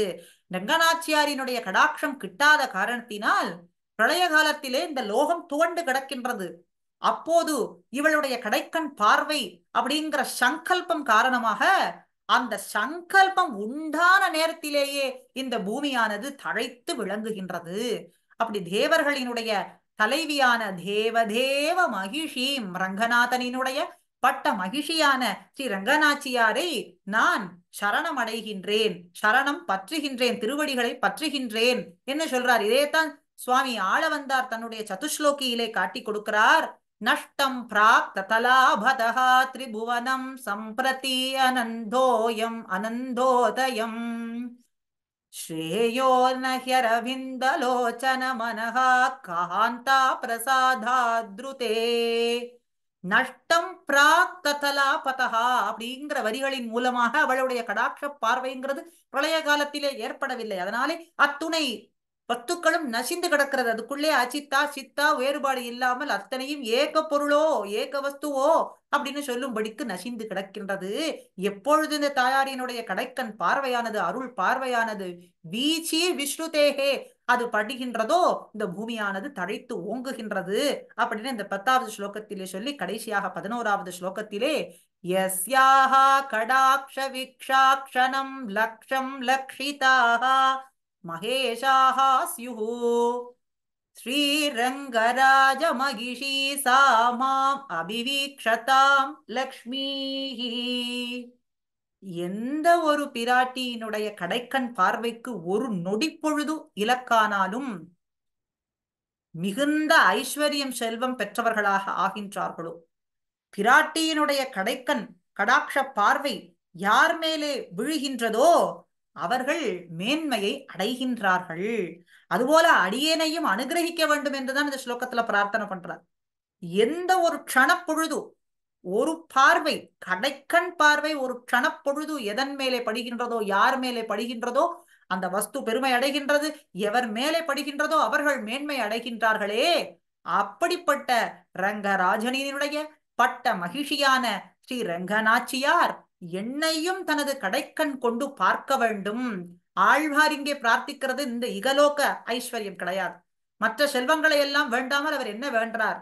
ரங்கநாச்சியாரினுடைய கடாட்சம் கிட்டாத காரணத்தினால் பிரளய காலத்திலே இந்த லோகம் துவண்டு கிடக்கின்றது. அப்போது இவளுடைய கடைக்கண் பார்வை அப்படிங்கிற சங்கல்பம் காரணமாக அந்த சங்கல்பம் உண்டான நேரத்திலேயே இந்த பூமியானது தழைத்து விளங்குகின்றது. அப்படி தேவர்களினுடைய தலைவியான தேவதேவ மகிஷீம், ரங்கநாதனினுடைய பட்ட மகிழ்ச்சியான ஸ்ரீ ரங்கநாச்சியாரை நான் சரணம் அடைகின்றேன், சரணம் பற்றுகின்றேன், திருவடிகளை பற்றுகின்றேன் என்ன சொல்றார். இதேதான் சுவாமி ஆளவந்தார் தன்னுடைய சதுஸ்லோகியிலே காட்டி கொடுக்கிறார். நஷ்டம் பிராக் ததலாபதஹா திரிபுவனம் சம்பிரதி அனந்தோயம் அனந்தோதயம் ஸ்ரேயோ நஹ்யரவிந்தலோச்சன மனஹா காந்தா பிரசாதாத்ருதே. நஷ்டம் பிராக் ததலா பதஹா அப்படிங்கிற வரிகளின் மூலமாக அவளுடைய கடாட்ச பார்வைங்கிறது பிரளய காலத்திலே ஏற்படவில்லை. அதனாலே அத்துணை வஸ்துக்களும் நசிந்து கிடக்கிறது. அதுக்குள்ளே அச்சித்தா சித்தா வேறுபாடு இல்லாமல் அத்தனையும் ஏக பொருளோ ஏக வஸ்துவோ அப்படின்னு சொல்லும்படிக்கு நசிந்து கிடக்கின்றது. எப்பொழுது இந்த தாயாரினுடைய கடைக்கண் பார்வையானது, அருள் பார்வையானது வீச்சி விஷ்ணுதேகே அது படுகின்றதோ இந்த பூமியானது தழைத்து ஓங்குகின்றது அப்படின்னு இந்த 10வது ஸ்லோகத்திலே சொல்லி கடைசியாக 11வது ஸ்லோகத்திலே யஸ்யாஹா கடாக்ஷ விக்ஷாக்ஷணம் லக்ஷம் லக்ஷிதாஹா மகேஷாஹா ஸ்யுஹு ஸ்ரீரங்கராஜ மகிஷி சாமாம் அபிவீக்ஷதாம் லக்ஷ்மீஹி. எந்த ஒரு பிராட்டியினுடைய கடைக்கண் பார்வைக்கு ஒரு நொடி பொழுது இலக்கானாலும் மிகுந்த ஐஸ்வர்யம் செல்வம் பெற்றவர்களாக ஆகின்றார்களோ, பிராட்டியினுடைய கடைக்கண் கடாட்ச பார்வை யார் மேலே விழுகின்றதோ அவர்கள் மேன்மையை அடைகின்றார்கள். அதுபோல அடியேனையும் அனுகிரகிக்க வேண்டும் என்றுதான் இந்த ஸ்லோகத்துல பிரார்த்தனை பண்றார். எந்த ஒரு க்ஷணப்பொழுது ஒரு பார்வை, கடைக்கண் பார்வை ஒரு க்ஷணப்பொழுது எதன் மேலே படுகின்றதோ, யார் மேலே படுகின்றதோ அந்த வஸ்து பெருமை அடைகின்றது. எவர் மேலே படுகின்றதோ அவர்கள் மேன்மை அடைகின்றார்களே. அப்படிப்பட்ட ரங்கராஜனினுடைய பட்ட மகிழ்ச்சியான ஸ்ரீ ரங்கநாச்சியார் என்னையும் தனது கடைக்கண் கொண்டு பார்க்க வேண்டும். ஆழ்வார் இங்கே பிரார்த்திக்கிறது இந்த இகலோக ஐஸ்வர்யம் கிடையாது. மற்ற செல்வங்களை எல்லாம் வேண்டாமல் அவர் என்ன வேண்டார்?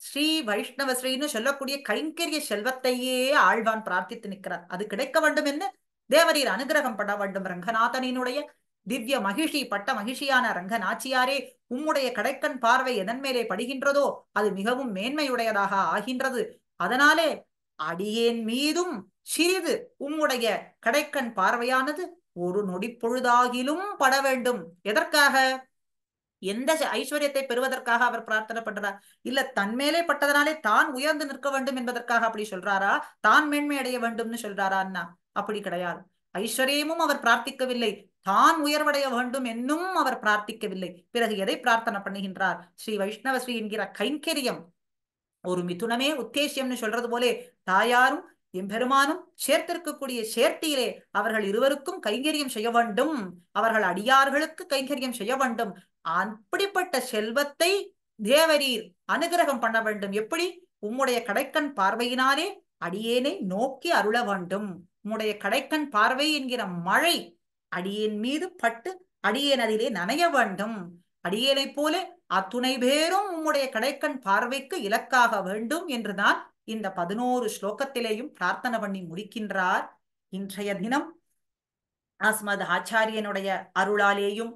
ஸ்ரீ வைஷ்ணவ ஸ்ரீன்னு சொல்லக்கூடிய கைங்கரிய செல்வத்தையே ஆழ்வான் பிரார்த்தித்து நிற்கிறார். அது கிடைக்க வேண்டும் என்று தேவரீர் அனுகிரகம் பட வேண்டும். ரங்கநாதனினுடைய திவ்ய மகிழ்ச்சி பட்ட மகிழ்ச்சியான ரங்கநாச்சியாரே, உம்முடைய கடைக்கண் பார்வை எதன் மேலே படுகின்றதோ அது மிகவும் மேன்மையுடையதாக ஆகின்றது. அதனாலே அடியேன் மீதும் சிறிது உம்முடைய கடைக்கண் பார்வையானது ஒரு நொடி பொழுதாகிலும் பட வேண்டும். எதற்காக? எந்த ஐஸ்வர்யத்தை பெறுவதற்காக அவர் பிரார்த்தனை பண்றார்? இல்ல தன்மேலே பட்டதனாலே தான் உயர்ந்து நிற்க வேண்டும் என்பதற்காக அப்படி சொல்றாரா? தான் மேன்மை அடைய வேண்டும்னு சொல்றாரா? அண்ணா அப்படி கிடையாது. ஐஸ்வர்யமும் அவர் பிரார்த்திக்கவில்லை, தான் உயர்வடைய வேண்டும் என்னும் அவர் பிரார்த்திக்கவில்லை. பிறகு எதை பிரார்த்தனை பண்ணுகின்றார்? ஸ்ரீ வைஷ்ணவ ஸ்ரீ என்கிற கைங்கரியம், ஒரு மிதுனமே உத்தேசியம்னு சொல்றது போலே தாயாரும் எம்பெருமானும் சேர்த்திருக்கக்கூடிய சேர்த்தியிலே அவர்கள் இருவருக்கும் கைங்கரியம் செய்ய வேண்டும், அவர்கள் அடியார்களுக்கு கைங்கரியம் செய்ய வேண்டும். அப்படிப்பட்ட செல்வத்தை தேவரீர் அனுகிரகம் பண்ண வேண்டும். எப்படி? உம்முடைய கடைக்கண் பார்வையினாலே அடியேனை நோக்கி அருள வேண்டும். உம்முடைய கடைக்கண் பார்வை என்கிற மழை அடியேன் மீது பட்டு அடியேன் அதிலே நனைய வேண்டும். அடியேனைப் போல அத்துணை பேரும் உம்முடைய கடைக்கண் பார்வைக்கு இலக்காக வேண்டும் என்றுதான் இந்த 11 ஸ்லோகத்திலேயும் பிரார்த்தனை பண்ணி முடிக்கின்றார். இன்றைய தினம் அஸ்மத் ஆச்சாரியனுடைய அருளாலேயும்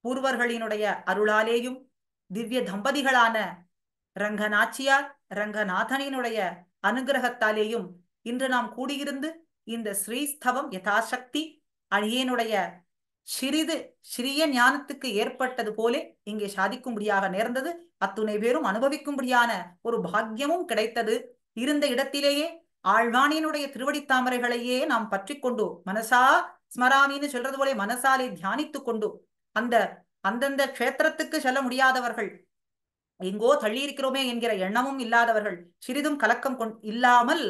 பூர்வர்களினுடைய அருளாலேயும் திவ்ய தம்பதிகளான ரங்கநாச்சியார் ரங்கநாதனினுடைய அனுகிரகத்தாலேயும் இன்று நாம் கூடியிருந்து இந்த ஸ்ரீஸ்தவம் யதாசக்தி அடியேனுடைய சிறிய ஞானத்துக்கு ஏற்பட்டது போல இங்கே சாதிக்கும்படியாக நேர்ந்தது. அத்துணை பேரும் அனுபவிக்கும்படியான ஒரு பாக்கியமும் கிடைத்தது. இருந்த இடத்திலேயே ஆழ்வானினுடைய திருவடி தாமரைகளையே நாம் பற்றி கொண்டு மனசா ஸ்மராமின்னு சொல்றது போல மனசாலே தியானித்துக் கொண்டு அந்த அந்தந்த க்ஷேத்திரத்துக்கு செல்ல முடியாதவர்கள், எங்கோ தள்ளி இருக்கிறோமே என்கிற எண்ணமும் இல்லாதவர்கள், சிறிதும் கலக்கம் இல்லாமல்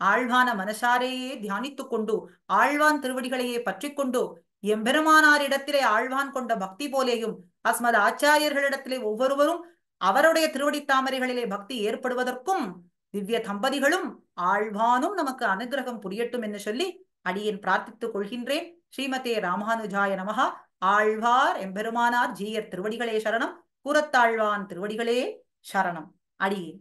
ஆழ்வான மனசாரையே தியானித்துக் கொண்டு ஆழ்வான் திருவடிகளையே பற்றி கொண்டு எம்பெருமானாரிடத்திலே ஆழ்வான் கொண்ட பக்தி போலேயும் அஸ்மத் ஆச்சாரியர்களிடத்திலே ஒவ்வொருவரும் அவருடைய திருவடி தாமரைகளிலே பக்தி ஏற்படுவதற்கும் திவ்ய தம்பதிகளும் ஆழ்வானும் நமக்கு அனுகிரகம் புரியட்டும் என்று சொல்லி அடியேன் பிரார்த்தித்துக் கொள்கின்றேன். ஸ்ரீமதே ராமானுஜாய நமஹ. ஆழ்வார் எம்பெருமானார் ஜீயர் திருவடிகளே சரணம். கூரத்தாழ்வான் திருவடிகளே சரணம். அடியேன்.